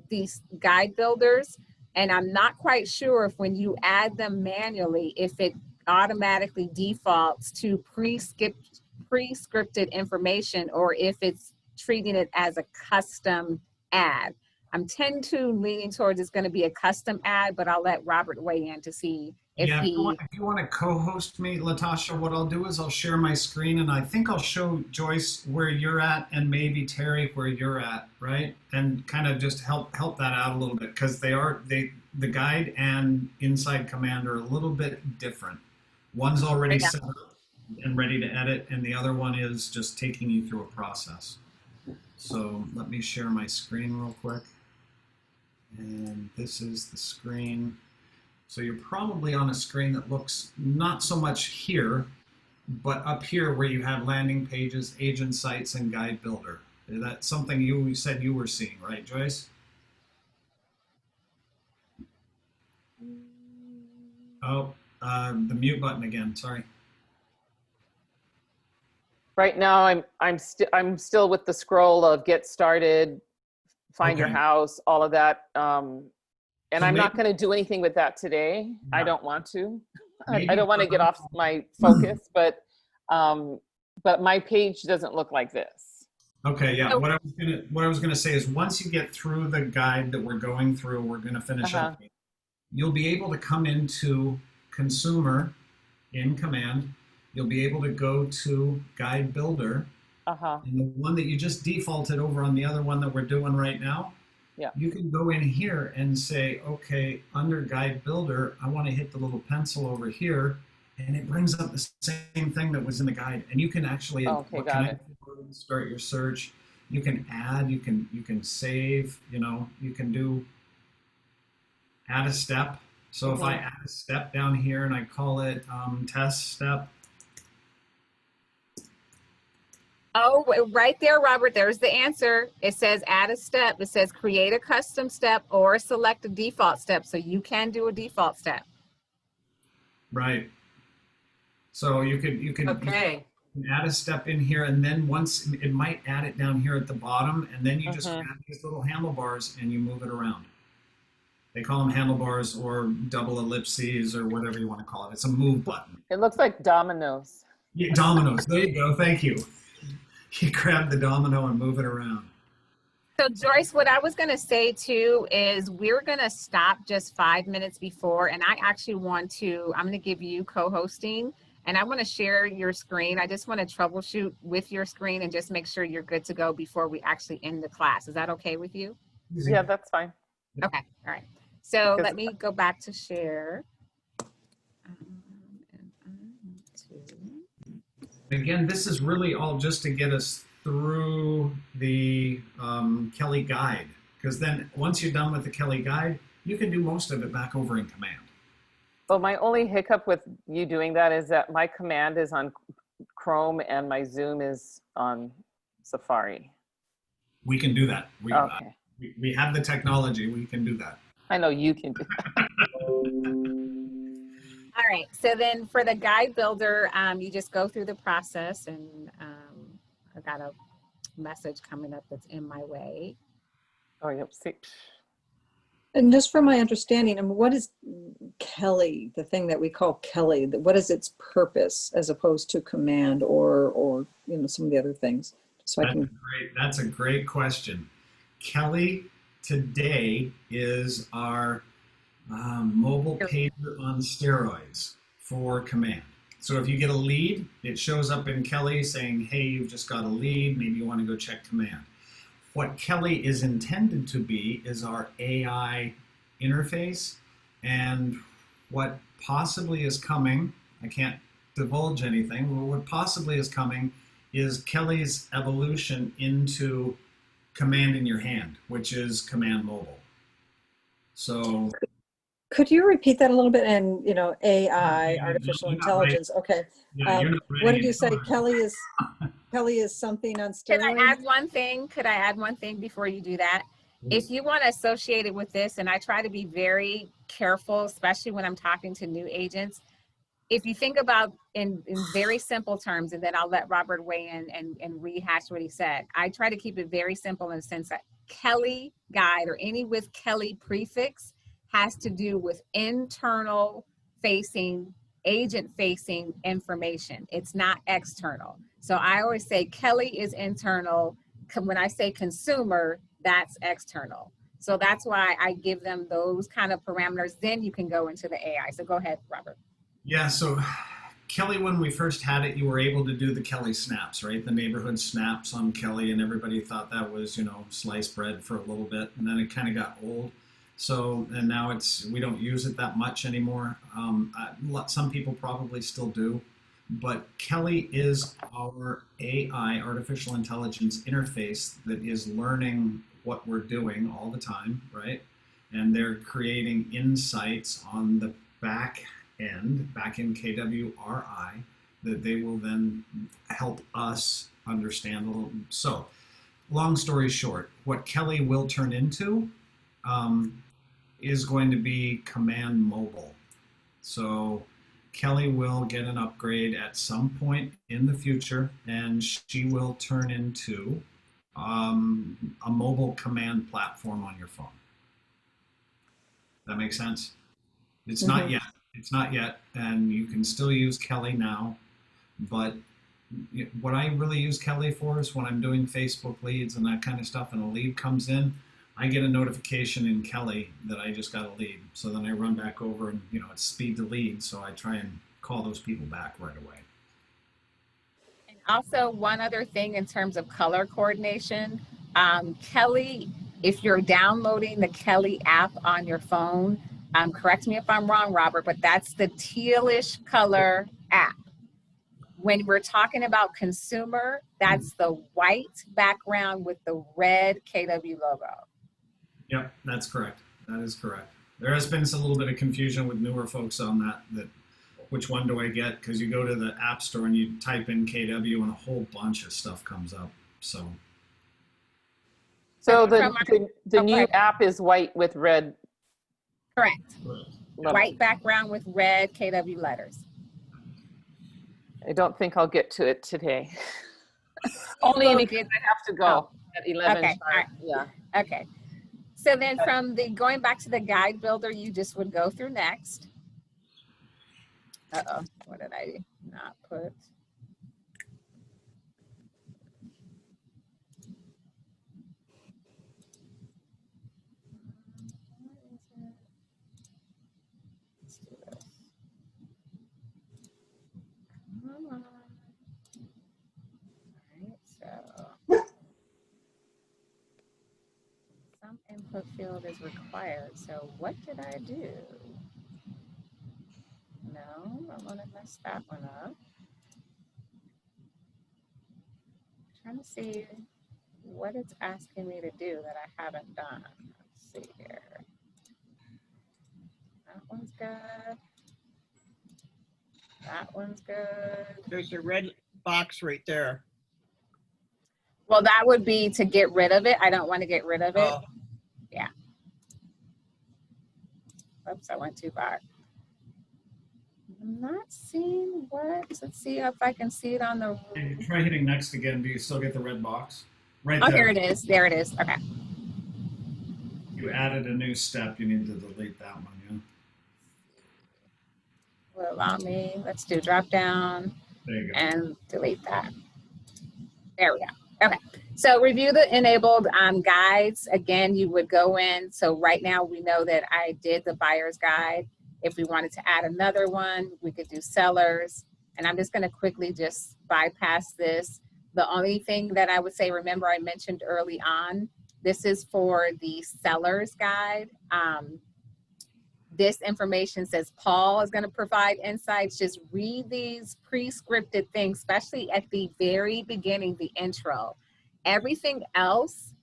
these guide builders, and I'm not quite sure if when you add them manually, if it automatically defaults to pre-scripted information or if it's treating it as a custom ad. I'm tend to leaning towards it's going to be a custom ad, but I'll let Robert weigh in to see if
yeah,
he...
if you want to co-host me, Latasha, what I'll do is I'll share my screen, and I think I'll show Joyce where you're at and maybe Terry where you're at, right? And kind of just help that out a little bit, because the guide and Inside Command are a little bit different. One's already set up and ready to edit, and the other one is just taking you through a process. So let me share my screen real quick. And this is the screen. So you're probably on a screen that looks not so much here, but up here where you have landing pages, agent sites, and guide builder. Is that something you said you were seeing, right, Joyce? Oh, the mute button again, sorry.
Right now, I'm still with the scroll of get started, find your house, all of that. And so I'm not going to do anything with that today. No. I don't want to. I don't want to get off my focus, but my page doesn't look like this.
Okay, yeah. What I was gonna say is once you get through the guide that we're going through, we're gonna finish up. You'll be able to come into Consumer in Command. You'll be able to go to Guide Builder. And the one that you just defaulted over on the other one that we're doing right now, you can go in here and say, okay, under Guide Builder, I want to hit the little pencil over here, and it brings up the same thing that was in the guide. And you can actually start your search. You can add, you can save, you can do add a step. So if I add a step down here and I call it test step.
Oh, right there, Robert, there's the answer. It says add a step. It says create a custom step or select a default step. So you can do a default step.
Right. So you can add a step in here, and then once it might add it down here at the bottom, and then you just add these little handlebars and you move it around. They call them handlebars or double ellipses or whatever you want to call it. It's a move button.
It looks like dominoes.
Yeah, dominoes. There you go. Thank you. You grab the domino and move it around.
So Joyce, what I was going to say too is we're going to stop just 5 minutes before, and I actually I'm going to give you co-hosting, and I want to share your screen. I just want to troubleshoot with your screen and just make sure you're good to go before we actually end the class. Is that okay with you?
Yeah, that's fine.
Okay. All right. So let me go back to share.
Again, this is really all just to get us through the Kelly guide, because then once you're done with the Kelly guide, you can do most of it back over in command.
Well, my only hiccup with you doing that is that my command is on Chrome and my Zoom is on Safari.
We can do that.
Okay.
We have the technology. We can do that.
I know you can do that.
All right, so then for the guide builder, you just go through the process, and I got a message coming up that's in my way.
Oh, yep. See.
And just from my understanding, I mean, what is Kelly, the thing that we call Kelly, what is its purpose as opposed to command or you know, some of the other things? So
That's a great question. Kelly today is our mobile pager on steroids for command. So if you get a lead, it shows up in Kelly saying, hey, you've just got a lead, maybe you want to go check command. What Kelly is intended to be is our AI interface, and what possibly is coming, I can't divulge anything, but what possibly is coming is Kelly's evolution into command in your hand, which is command mobile. So
could you repeat that a little bit? And, you know, AI, artificial intelligence. Okay. What did you say? Kelly is something on steroids?
Can I add one thing? Could I add one thing before you do that? If you want to associate it with this, and I try to be very careful, especially when I'm talking to new agents, if you think about in very simple terms, and then I'll let Robert weigh in and rehash what he said. I try to keep it very simple in the sense that Kelly guide or any with Kelly prefix has to do with internal facing, agent facing information. It's not external. So I always say Kelly is internal. When I say consumer, that's external. So that's why I give them those kind of parameters. Then you can go into the AI. So go ahead, Robert.
Yeah, so Kelly, when we first had it, you were able to do the Kelly snaps, right? The neighborhood snaps on Kelly, and everybody thought that was, you know, sliced bread for a little bit, and then it kind of got old. So, and now we don't use it that much anymore. Some people probably still do, but Kelly is our AI, artificial intelligence interface that is learning what we're doing all the time, right? And they're creating insights on the back end, back in KWRI, that they will then help us understand a little. So, long story short, what Kelly will turn into is going to be command mobile. So Kelly will get an upgrade at some point in the future, and she will turn into a mobile command platform on your phone. That makes sense? It's not yet. It's not yet, and you can still use Kelly now, but what I really use Kelly for is when I'm doing Facebook leads and that kind of stuff, and a lead comes in, I get a notification in Kelly that I just got a lead. So then I run back over and, you know, it's speed to lead. So I try and call those people back right away.
And also one other thing in terms of color coordination, Kelly, if you're downloading the Kelly app on your phone, correct me if I'm wrong, Robert, but that's the tealish color app. When we're talking about consumer, that's the white background with the red KW logo.
Yep, that's correct. That is correct. There has been a little bit of confusion with newer folks on that which one do I get? Because you go to the App Store and you type in KW and a whole bunch of stuff comes up. So
the new app is white with red.
Correct. White background with red KW letters.
I don't think I'll get to it today. Only because I have to go at 11.
Okay. All right.
Yeah.
Okay. So then from going back to the guide builder, you just would go through next. Uh-oh, what did I not put? Let's do this. Come on. All right, so some input field is required. So what did I do? No, I'm gonna mess that one up. I'm trying to see what it's asking me to do that I haven't done. Let's see here. That one's good. That one's good.
There's a red box right there.
Well, that would be to get rid of it. I don't want to get rid of it.
Oh,
Yeah. Oops, I went too far. I'm not seeing what. Let's see if I can see it on the.
Try hitting next again. Do you still get the red box? Right
Oh,
there.
here it is. There it is. Okay.
You added a new step. You need to delete that one. Yeah.
Will allow me. Let's do drop down
There you go.
and delete that. There we go. Okay. So review the enabled guides. Again, you would go in. So right now we know that I did the buyer's guide. If we wanted to add another one, we could do sellers. And I'm just going to quickly just bypass this. The only thing that I would say, remember I mentioned early on, this is for the seller's guide. This information says Paul is going to provide insights. Just read these pre-scripted things, especially at the very beginning, the intro. Everything else,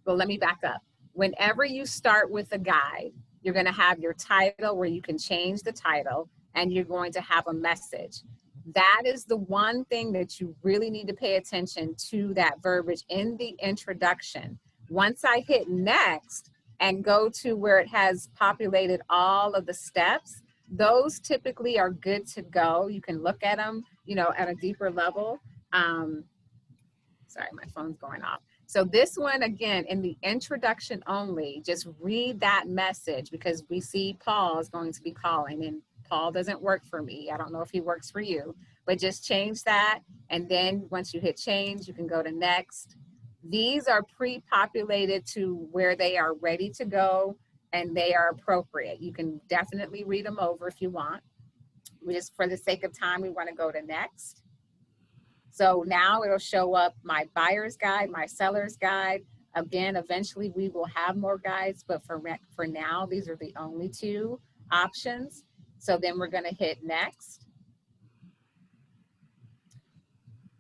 well, let me back up. Whenever you start with a guide, you're going to have your title where you can change the title, and you're going to have a message. That is the one thing that you really need to pay attention to, that verbiage in the introduction. Once I hit next and go to where it has populated all of the steps, those typically are good to go. You can look at them, you know, at a deeper level. Sorry, my phone's going off. So this one, again, in the introduction only, just read that message, because we see Paul is going to be calling, and Paul doesn't work for me. I don't know if he works for you, but just change that. And then once you hit change, you can go to next. These are pre-populated to where they are ready to go and they are appropriate. You can definitely read them over if you want. Just for the sake of time, we want to go to next. So now it'll show up my buyer's guide, my seller's guide. Again, eventually we will have more guides, but for now, these are the only two options. So then we're going to hit next.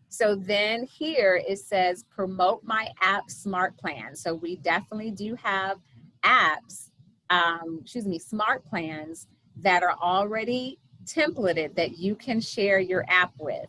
So then here it says promote my app smart plan. So we definitely do have apps, smart plans that are already templated that you can share your app with.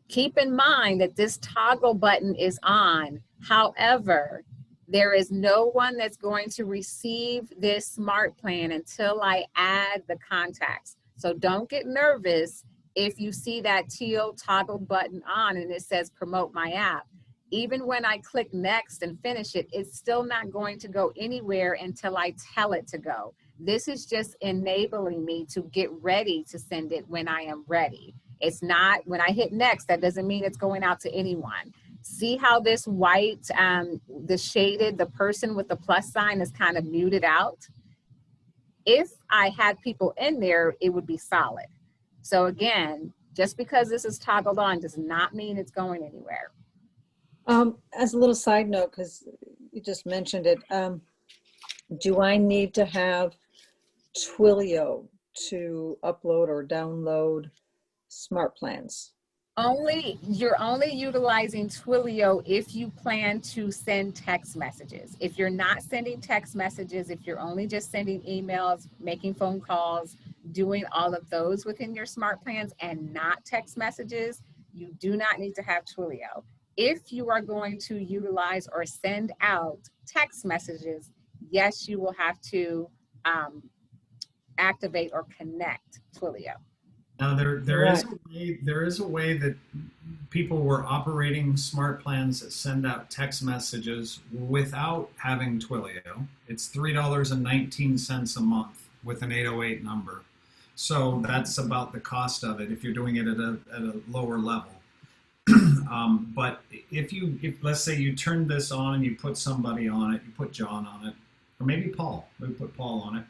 Keep in mind that this toggle button is on. However, there is no one that's going to receive this smart plan until I add the contacts. So don't get nervous if you see that teal toggle button on and it says promote my app. Even when I click next and finish it, it's still not going to go anywhere until I tell it to go. This is just enabling me to get ready to send it when I am ready. It's not, when I hit next, that doesn't mean it's going out to anyone. See how this white, the shaded, the person with the plus sign is kind of muted out? If I had people in there, it would be solid. So again, just because this is toggled on does not mean it's going anywhere.
As a little side note, because you just mentioned it, do I need to have Twilio to upload or download smart plans?
You're only utilizing Twilio if you plan to send text messages. If you're not sending text messages, if you're only just sending emails, making phone calls, doing all of those within your smart plans and not text messages, you do not need to have Twilio. If you are going to utilize or send out text messages, yes, you will have to activate or connect Twilio.
Now there is a way that people were operating smart plans that send out text messages without having Twilio. It's $3.19 a month with an 808 number. So that's about the cost of it if you're doing it at a lower level. But if let's say you turn this on and you put somebody on it, you put John on it, or maybe Paul, we put Paul on it,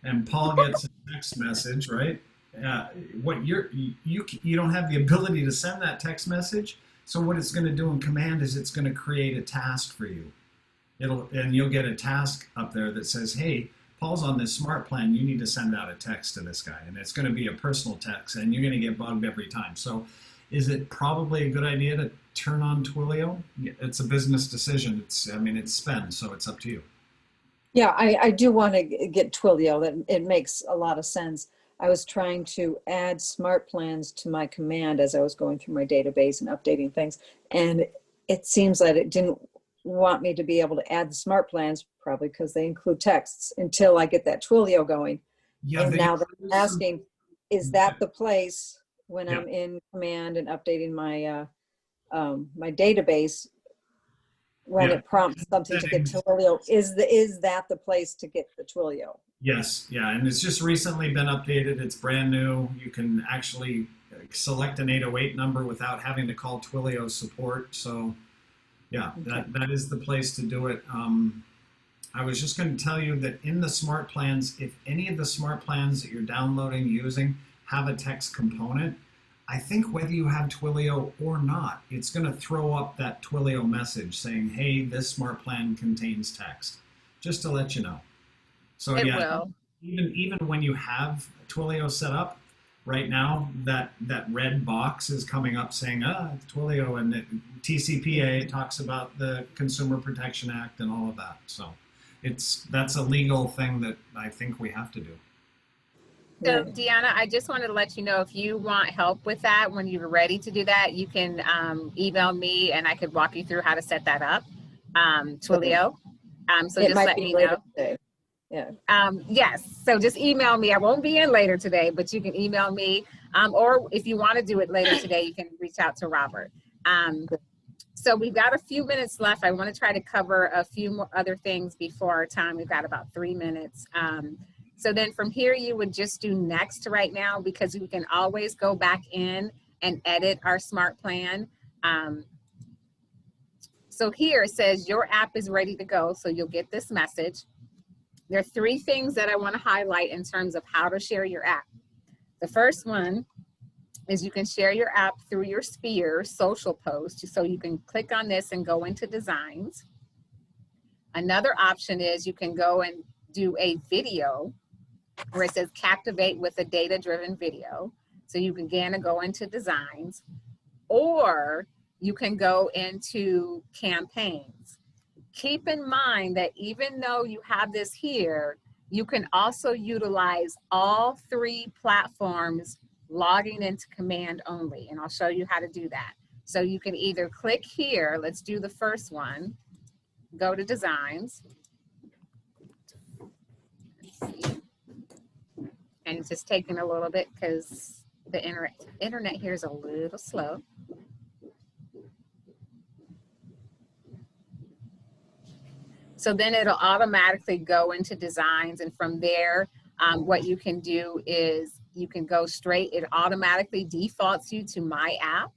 and Paul gets a text message, right? You don't have the ability to send that text message. So what it's going to do in command is it's going to create a task for you. And you'll get a task up there that says, hey, Paul's on this smart plan. You need to send out a text to this guy, and it's going to be a personal text, and you're going to get bugged every time. So is it probably a good idea to turn on Twilio? It's a business decision. It's spend, so it's up to you.
Yeah, I do want to get Twilio. That it makes a lot of sense. I was trying to add smart plans to my command as I was going through my database and updating things. And it seems that it didn't want me to be able to add the smart plans, probably because they include texts, until I get that Twilio going.
Yeah,
And
they
now they're
use some-
asking, is that the place when
Yeah.
I'm in command and updating my my database, when
Yeah.
it prompts something to get
Settings.
Twilio, is that the place to get the Twilio?
Yes, yeah, and it's just recently been updated. It's brand new. You can actually select an 808 number without having to call Twilio support. So, yeah, that is the place to do it. I was just going to tell you that in the smart plans, if any of the smart plans that you're downloading using have a text component, I think whether you have Twilio or not, it's going to throw up that Twilio message saying, hey, this smart plan contains text, just to let you know. So
It
yeah,
will.
even when you have Twilio set up, right now that red box is coming up saying, it's Twilio, and TCPA talks about the Consumer Protection Act and all of that. So that's a legal thing that I think we have to do.
So
Right.
Deanna, I just wanted to let you know, if you want help with that, when you're ready to do that, you can email me and I could walk you through how to set that up, Twilio. So
It
just
might
let
be
me
later
know.
today. Yeah.
Yes, so just email me. I won't be in later today, but you can email me. Or if you want to do it later today, you can reach out to Robert. So we've got a few minutes left. I want to try to cover a few more other things before our time. We've got about 3 minutes. So then from here, you would just do next right now, because we can always go back in and edit our smart plan. So here it says your app is ready to go. So you'll get this message. There are 3 things that I want to highlight in terms of how to share your app. The first one is you can share your app through your Sphere social post. So you can click on this and go into designs. Another option is you can go and do a video where it says captivate with a data-driven video. So you can again go into designs, or you can go into campaigns. Keep in mind that even though you have this here, you can also utilize all 3 platforms logging into command only. And I'll show you how to do that. So you can either click here, let's do the first one, go to designs. Let's see. And it's just taking a little bit because the internet here is a little slow. So then it'll automatically go into designs, and from there, what you can do is you can go straight, it automatically defaults you to my app,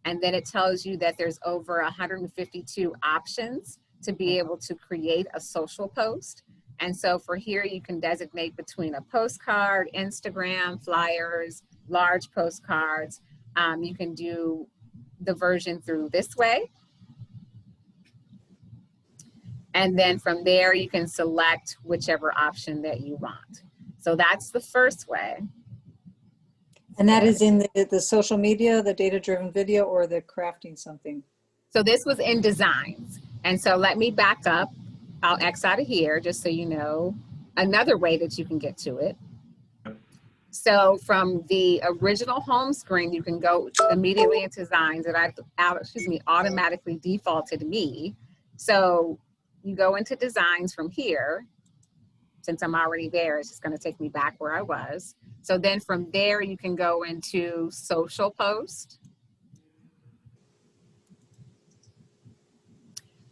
and then it tells you that there's over 152 options to be able to create a social post. And so for here, you can designate between a postcard, Instagram, flyers, large postcards. You can do the version through this way. And then from there, you can select whichever option that you want. So that's the first way.
And that is in the social media, the data-driven video, or the crafting something?
So this was in designs. And so let me back up. I'll X out of here just so you know another way that you can get to it. So from the original home screen, you can go immediately into designs that automatically defaulted me. So you go into designs from here. Since I'm already there, it's just going to take me back where I was. So then from there, you can go into social post.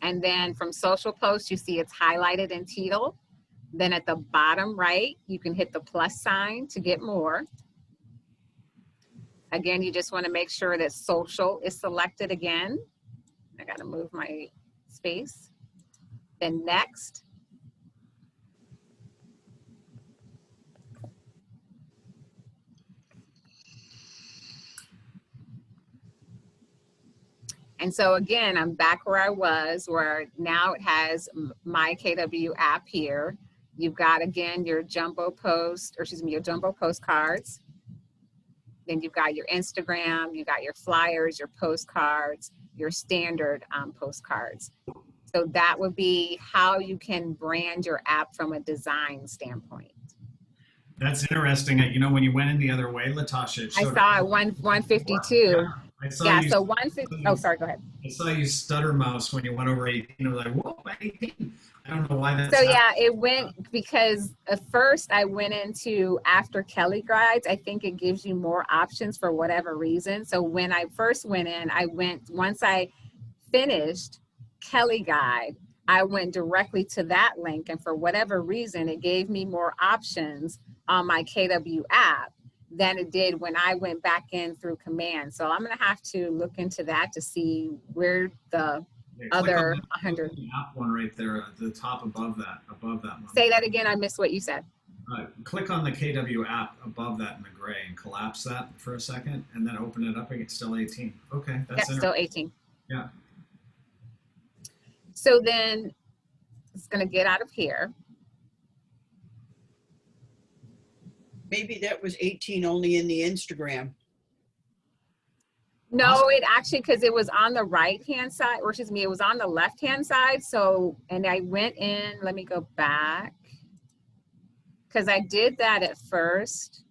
And then from social post, you see it's highlighted in teal. Then at the bottom right, you can hit the plus sign to get more. Again, you just want to make sure that social is selected again. I got to move my space. Then next. And so again, I'm back where I was, where now it has MYKW app here. You've got, again, your jumbo post, or excuse me, your jumbo postcards. Then you've got your Instagram, you've got your flyers, your postcards, your standard postcards. So that would be how you can brand your app from a design standpoint.
That's interesting. You know, when you went in the other way, Latasha, it
I
showed
saw it 152.
I saw
Yeah,
you.
so 150. Oh, sorry, go ahead.
I saw you stutter mouse when you went over 18. I was like, whoa, 18. I don't know why that's
So yeah, it went because at first I went into after Kelly guides. I think it gives you more options for whatever reason. So when I first went in, once I finished Kelly guide, I went directly to that link, and for whatever reason, it gave me more options on my KW app than it did when I went back in through command. So I'm gonna have to look into that to see where the other 100.
The app one right there at the top above that one.
Say that again, I missed what you said.
Click on the KW app above that in the gray and collapse that for a second, and then open it up and it's still 18. Okay, that's
Yep, still 18.
Yeah.
So then it's gonna get out of here.
Maybe that was 18 only in the Instagram.
No, it actually, because it was on the right-hand side, or excuse me, it was on the left-hand side. So, and I went in, let me go back. Because I did that at first.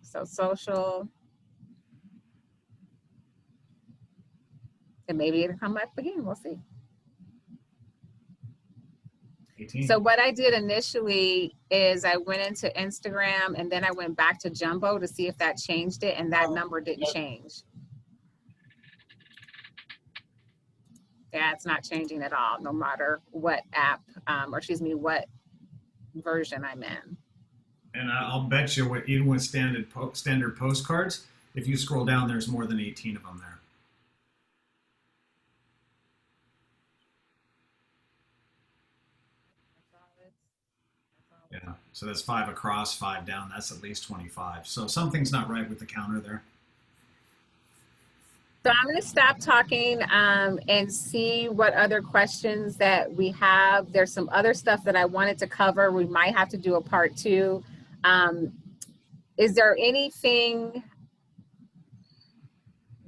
So social. And maybe it'll come up again, we'll see.
18.
So what I did initially is I went into Instagram and then I went back to Jumbo to see if that changed it, and that number didn't change. Yeah, it's not changing at all, no matter what app, or excuse me, what version I'm in.
And I'll bet you, even with standard postcards, if you scroll down, there's more than 18 of them there. Yeah, so that's 5 across, 5 down. That's at least 25. So something's not right with the counter there.
So I'm going to stop talking and see what other questions that we have. There's some other stuff that I wanted to cover. We might have to do a part 2. Is there anything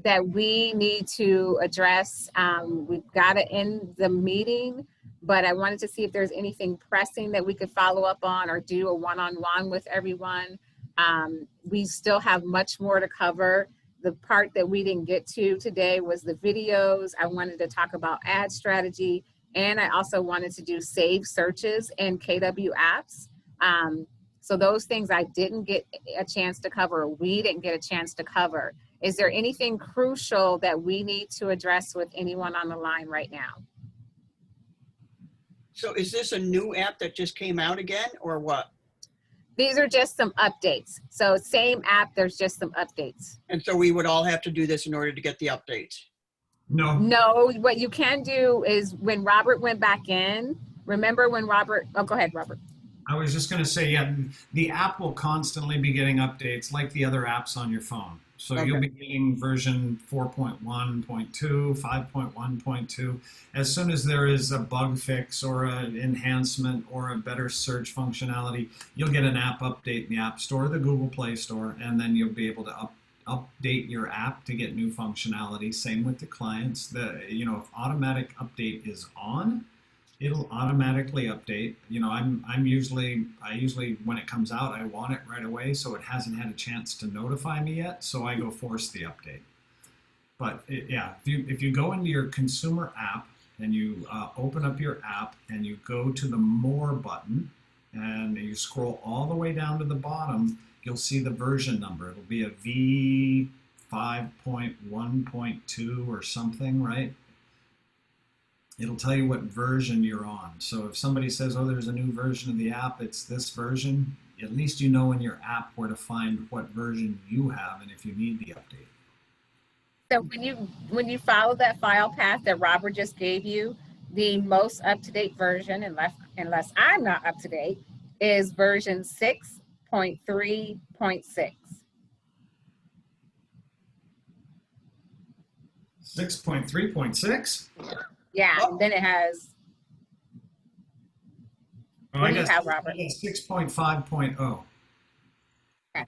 that we need to address? We've got to end the meeting, but I wanted to see if there's anything pressing that we could follow up on or do a one-on-one with everyone. We still have much more to cover. The part that we didn't get to today was the videos. I wanted to talk about ad strategy, and I also wanted to do save searches in KW apps. So those things I didn't get a chance to cover, we didn't get a chance to cover. Is there anything crucial that we need to address with anyone on the line right now?
So is this a new app that just came out again, or what?
These are just some updates. So same app, there's just some updates.
And so we would all have to do this in order to get the updates?
No.
No, what you can do is when Robert went back in, remember when Robert, oh, go ahead, Robert.
I was just going to say, yeah, the app will constantly be getting updates like the other apps on your phone. So
Okay.
You'll be getting version 4.1.2, 5.1.2. As soon as there is a bug fix or an enhancement or a better search functionality, you'll get an app update in the App Store, the Google Play Store, and then you'll be able to update your app to get new functionality. Same with the clients. If automatic update is on, it'll automatically update. I usually when it comes out, I want it right away, so it hasn't had a chance to notify me yet, so I go force the update. But if you go into your consumer app and you open up your app and you go to the More button and you scroll all the way down to the bottom, you'll see the version number. It'll be a V5.1.2 or something, right? It'll tell you what version you're on. So if somebody says, oh, there's a new version of the app, it's this version, at least you know in your app where to find what version you have and if you need the update.
So when you follow that file path that Robert just gave you, the most up-to-date version, unless I'm not up to date, is version 6.3.6.
6.3.6?
Yeah, and then it has, what do you have, Robert?
6.5.0.
Okay.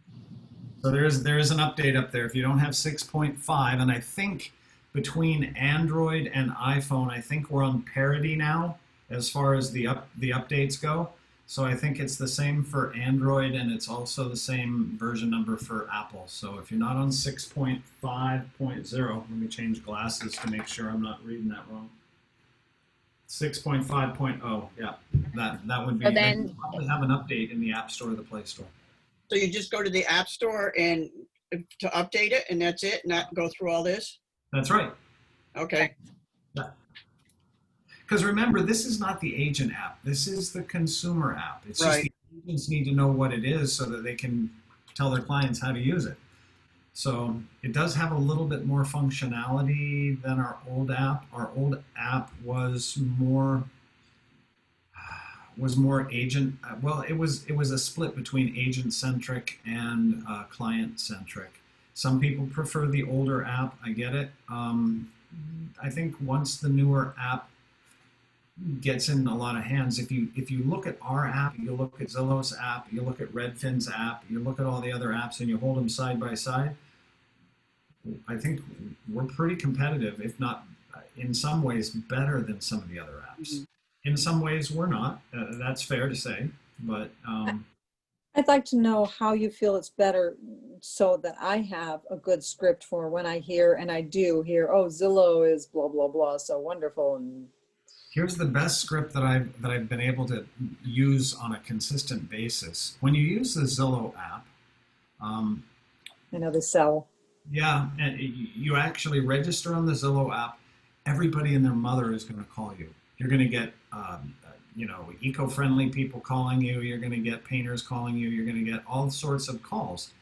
So there is an update up there. If you don't have 6.5, and I think between Android and iPhone, I think we're on parity now as far as the updates go. So I think it's the same for Android, and it's also the same version number for Apple. So if you're not on 6.5.0, let me change glasses to make sure I'm not reading that wrong. 6.5.0, yeah, that would be.
So then-
they probably have an update in the App Store or the Play Store.
So you just go to the App Store and to update it, and that's it, not go through all this?
That's right.
Okay.
Because remember, this is not the agent app. This is the consumer app. It's just
Right.
the agents need to know what it is so that they can tell their clients how to use it. So it does have a little bit more functionality than our old app. Our old app was more agent. Well, it was a split between agent centric and client centric. Some people prefer the older app. I get it. I think once the newer app gets in a lot of hands, if you look at our app, you look at Zillow's app, you look at Redfin's app, you look at all the other apps, and you hold them side by side, I think we're pretty competitive, if not in some ways better than some of the other apps. In some ways we're not. That's fair to say, but
I'd like to know how you feel it's better so that I have a good script for when I hear, and I do hear, oh, Zillow is blah, blah, blah, so wonderful. And
here's the best script that I've been able to use on a consistent basis. When you use the Zillow app,
I know they sell.
yeah, and you actually register on the Zillow app. Everybody and their mother is going to call you. You're going to get, eco-friendly people calling you. You're going to get painters calling you. You're going to get all sorts of calls.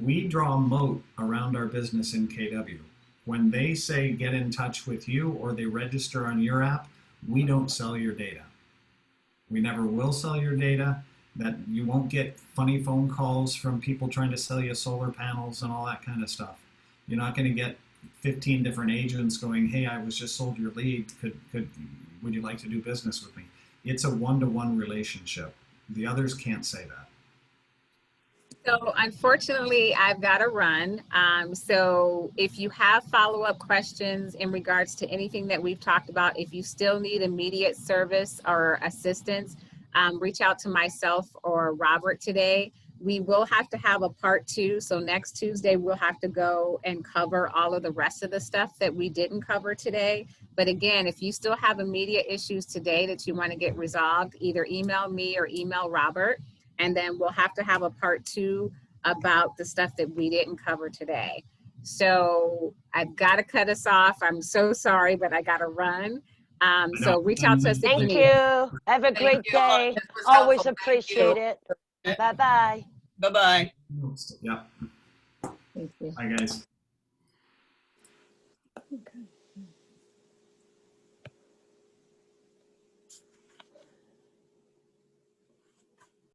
We draw a moat around our business in KW. When they say get in touch with you or they register on your app, we don't sell your data. We never will sell your data. That you won't get funny phone calls from people trying to sell you solar panels and all that kind of stuff. You're not going to get 15 different agents going, hey, I was just sold your lead. Would you like to do business with me? It's a one-to-one relationship. The others can't say that.
So unfortunately, I've got to run. So if you have follow-up questions in regards to anything that we've talked about, if you still need immediate service or assistance, reach out to myself or Robert today. We will have to have a part 2. So next Tuesday, we'll have to go and cover all of the rest of the stuff that we didn't cover today. But again, if you still have immediate issues today that you want to get resolved, either email me or email Robert. And then we'll have to have a part 2 about the stuff that we didn't cover today. So I've got to cut us off. I'm so sorry, but I got to run. So reach out to us if you
Thank
need.
you. Have a great
you.
day.
This was
Always
helpful. Thank
appreciate
you.
it. Bye-bye.
Bye-bye.
Yeah.
Thank you.
Hi, guys.
Okay.